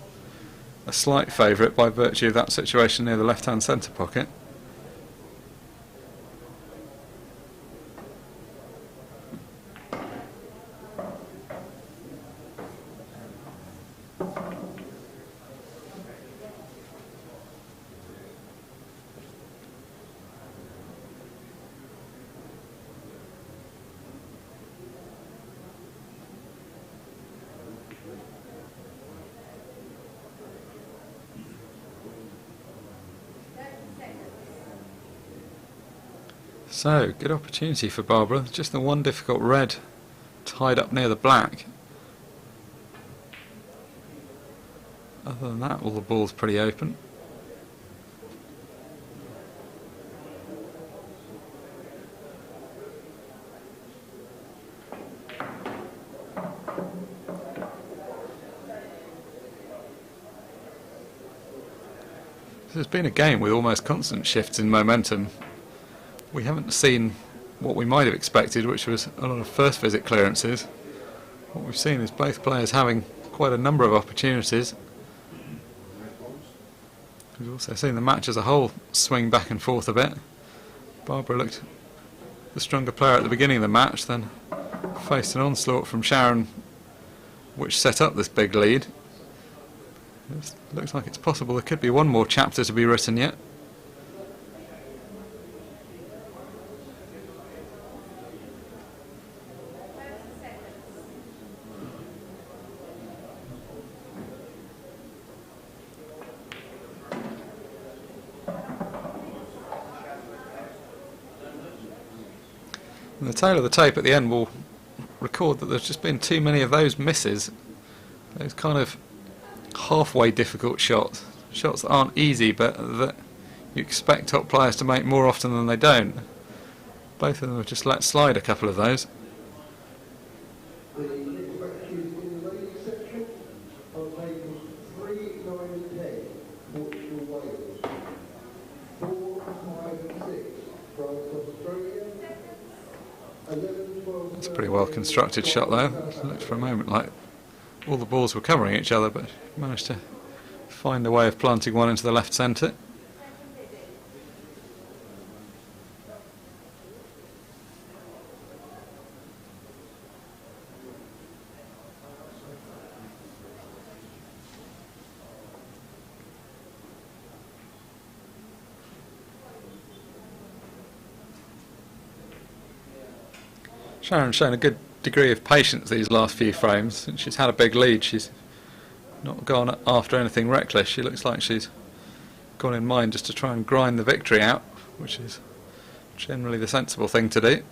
a slight favourite by virtue of that situation near the left-hand centre pocket. So, good opportunity for Barbara. Just the one difficult red tied up near the black. Other than that, all the ball's pretty open. This has been a game with almost constant shifts in momentum. We haven't seen what we might have expected, which was a lot of first visit clearances. What we've seen is both players having quite a number of opportunities. We've also seen the match as a whole swing back and forth a bit. Barbara looked the stronger player at the beginning of the match, then faced an onslaught from Sharon which set up this big lead. It looks like it's possible there could be one more chapter to be written yet. And the tail of the tape at the end will record that there's just been too many of those misses, those kind of halfway difficult shots, shots that aren't easy but that you expect top players to make more often than they don't. Both of them have just let slide a couple of those. The next match is in the ladies section on tables 3, 9 and 10, Portugal, Wales. 4, 5 and 6, France, Australia. 11, 12, It's a pretty well constructed shot though. It looked for a moment like all the balls were covering each other, but managed to find a way of planting one into the left centre. Sharon's shown a good degree of patience these last few frames. Since she's had a big lead, she's not gone after anything reckless. She looks like she's gone in mind just to try and grind the victory out, which is generally the sensible thing to do.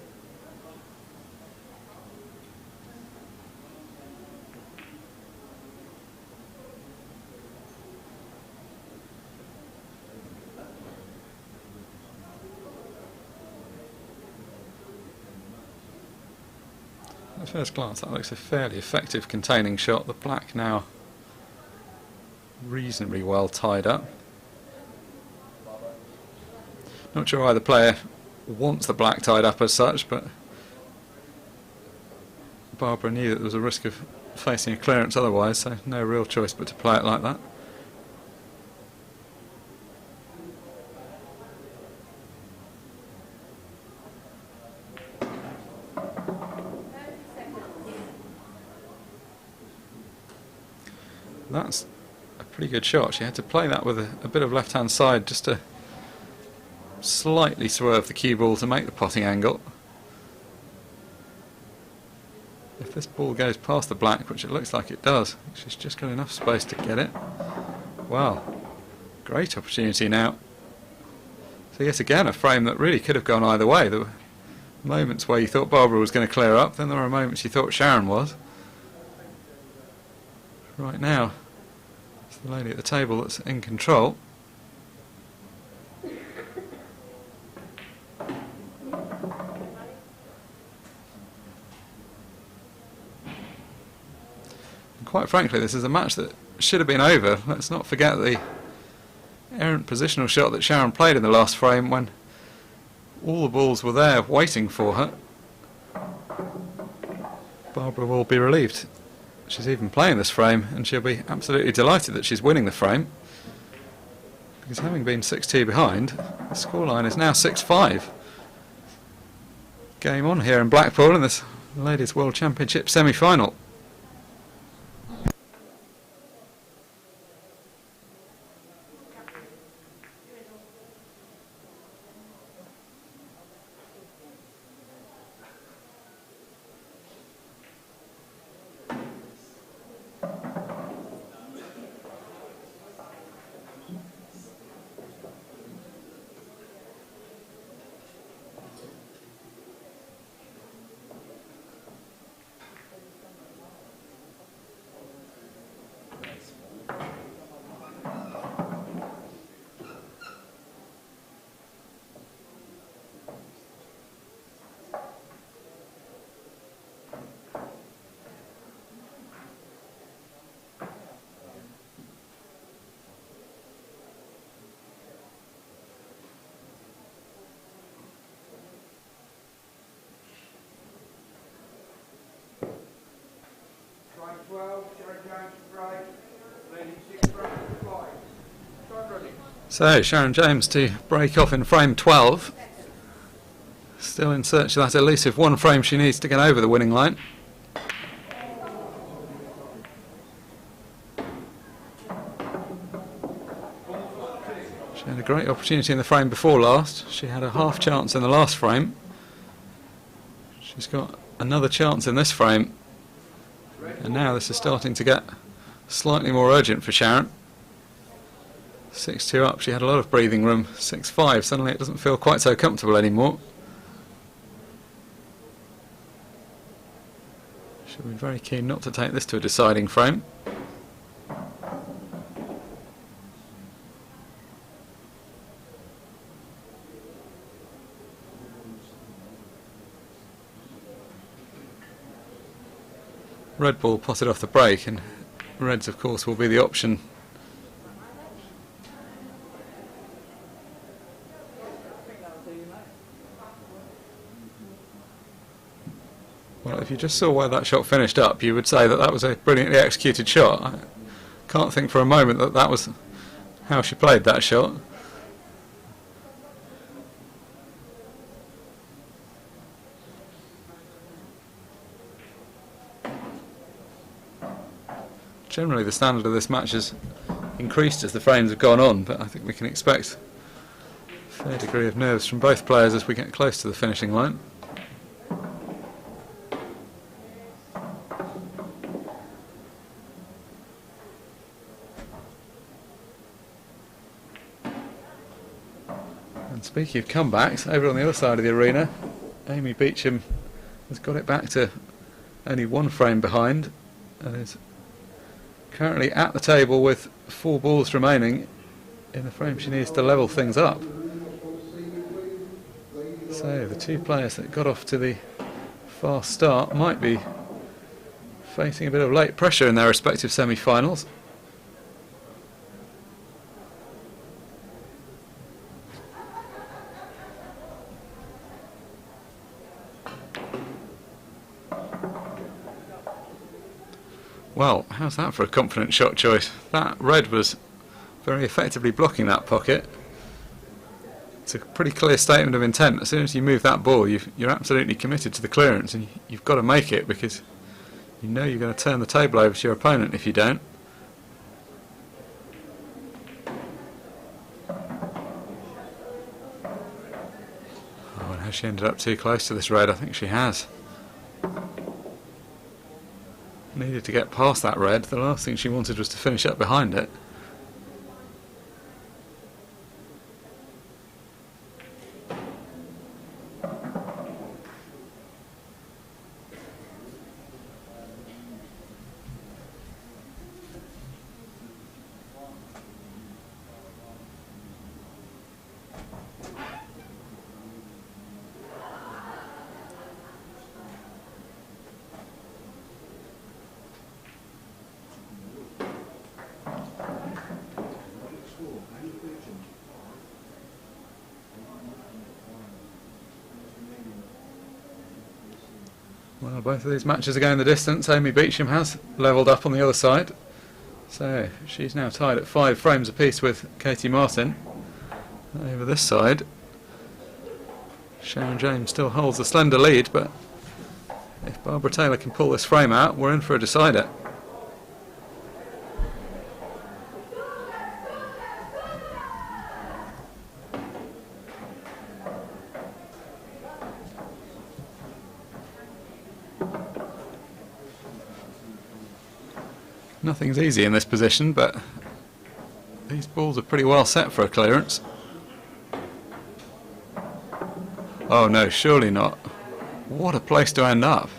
At first glance that looks a fairly effective containing shot. The black now reasonably well tied up. Not sure either player wants the black tied up as such, but Barbara knew that there was a risk of facing a clearance otherwise, so no real choice but to play it like that. That's a pretty good shot. She had to play that with a bit of left-hand side just to slightly swerve the cue ball to make the potting angle. If this ball goes past the black, which it looks like it does, she's just got enough space to get it. Wow, great opportunity now. So yet again, a frame that really could have gone either way. There were moments where you thought Barbara was going to clear up, then there were moments you thought Sharon was. Right now, it's the lady at the table that's in control. And quite frankly, this is a match that should have been over. Let's not forget the errant positional shot that Sharon played in the last frame when all the balls were there waiting for her. Barbara will be relieved she's even playing this frame, and she'll be absolutely delighted that she's winning the frame, because having been 6-2 behind, the scoreline is now 6-5. Game on here in Blackpool in this Ladies World Championship semi-final. Frame 12, Sharon James for break, leading 6 frames to 5. Start running. So Sharon James to break off in frame 12. Still in search of that elusive one frame she needs to get over the winning line. She had a great opportunity in the frame before last. She had a half chance in the last frame. She's got another chance in this frame. And now this is starting to get slightly more urgent for Sharon. 6-2 up, she had a lot of breathing room. 6-5, suddenly it doesn't feel quite so comfortable anymore. She'll be very keen not to take this to a deciding frame. Red ball potted off the break, and reds of course will be the option. Well, if you just saw where that shot finished up, you would say that that was a brilliantly executed shot. I can't think for a moment that that was how she played that shot. Generally the standard of this match has increased as the frames have gone on, but I think we can expect a fair degree of nerves from both players as we get close to the finishing line. And speaking of comebacks, over on the other side of the arena, Amy Beecham has got it back to only one frame behind and is currently at the table with 4 balls remaining in the frame she needs to level things up. So the two players that got off to the fast start might be facing a bit of late pressure in their respective semi-finals. Well, how's that for a confident shot choice? That red was very effectively blocking that pocket. It's a pretty clear statement of intent. As soon as you move that ball, you're absolutely committed to the clearance, and you've got to make it, because you know you're going to turn the table over to your opponent if you don't. Has she ended up too close to this red? I think she has. Needed to get past that red. The last thing she wanted was to finish up behind it. Well, both of these matches are going the distance. Amy Beecham has levelled up on the other side, so she's now tied at 5 frames apiece with Katie Martin. Over this side, Sharon James still holds a slender lead, but if Barbara Taylor can pull this frame out, we're in for a decider. Nothing's easy in this position, but these balls are pretty well set for a clearance. Oh no, surely not. What a place to end up.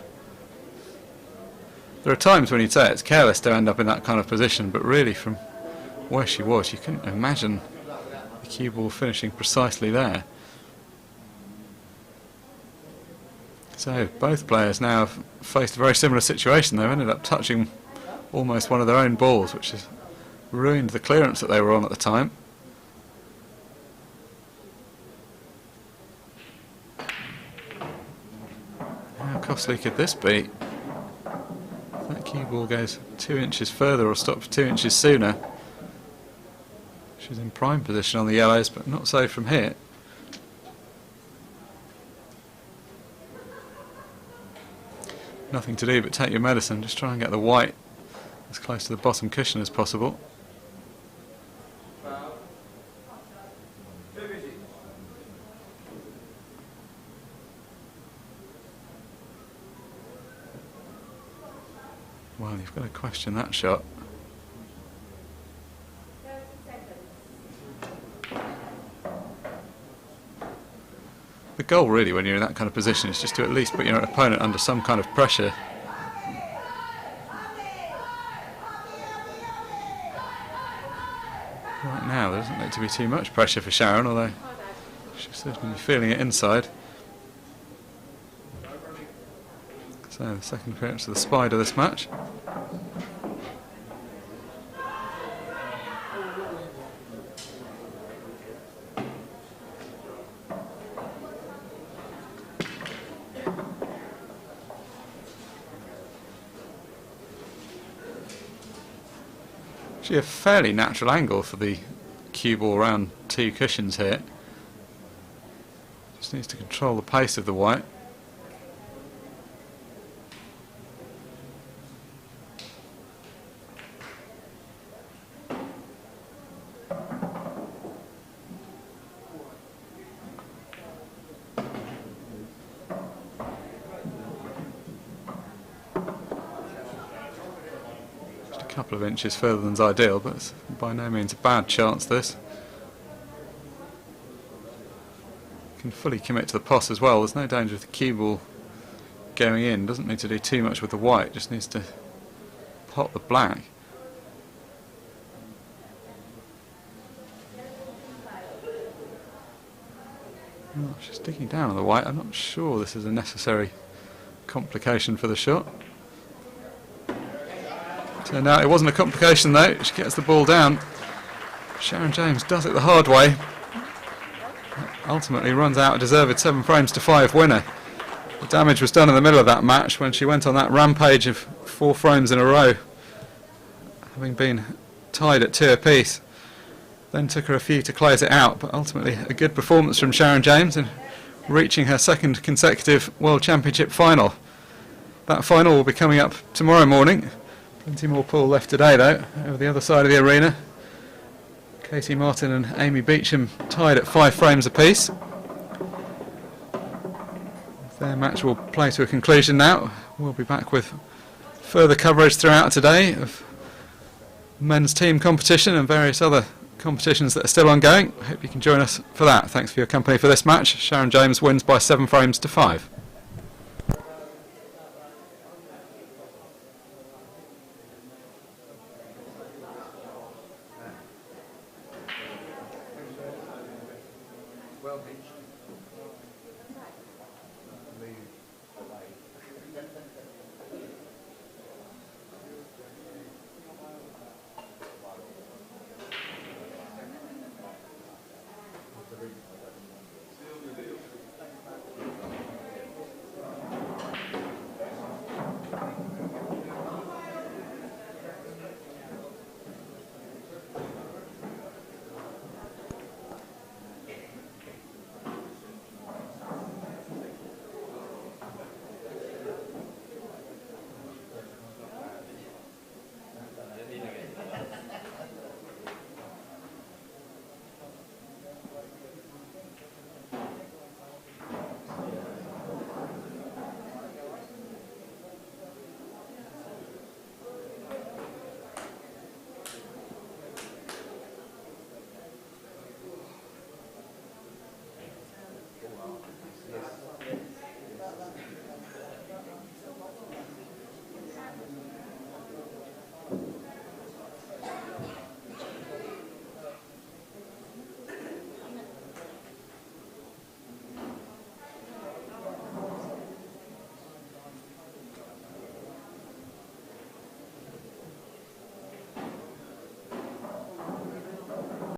There are times when you'd say it's careless to end up in that kind of position, but really from where she was, you couldn't imagine the cue ball finishing precisely there. So both players now have faced a very similar situation. They've ended up touching almost one of their own balls, which has ruined the clearance that they were on at the time. How costly could this be? If that cue ball goes 2 inches further or stops 2 inches sooner, she's in prime position on the yellows, but not so from here. Nothing to do but take your medicine, just try and get the white as close to the bottom cushion as possible. Well, you've got to question that shot. The goal really when you're in that kind of position is just to at least put your opponent under some kind of pressure. Right now there doesn't look to be too much pressure for Sharon, although she's certainly feeling it inside. So the second appearance of the Spider this match. Actually a fairly natural angle for the cue ball around 2 cushions here. Just needs to control the pace of the white. Couple of inches further than's ideal, but it's by no means a bad chance this. Can fully commit to the poss as well. There's no danger of the cue ball going in. Doesn't need to do too much with the white, just needs to pot the black. Oh, she's digging down on the white. I'm not sure this is a necessary complication for the shot. Turned out it wasn't a complication though. She gets the ball down. Sharon James does it the hard way. Ultimately runs out a deserved 7 frames to 5 winner. The damage was done in the middle of that match when she went on that rampage of 4 frames in a row, having been tied at 2 apiece. Then took her a few to close it out, but ultimately a good performance from Sharon James in reaching her 2nd consecutive World Championship final. That final will be coming up tomorrow morning. Plenty more pool left today though. Over the other side of the arena, Katie Martin and Amy Beecham tied at 5 frames apiece. Their match will play to a conclusion now. We'll be back with further coverage throughout today of men's team competition and various other competitions that are still ongoing. I hope you can join us for that. Thanks for your company for this match. Sharon James wins by 7 frames to 5. Well pitched.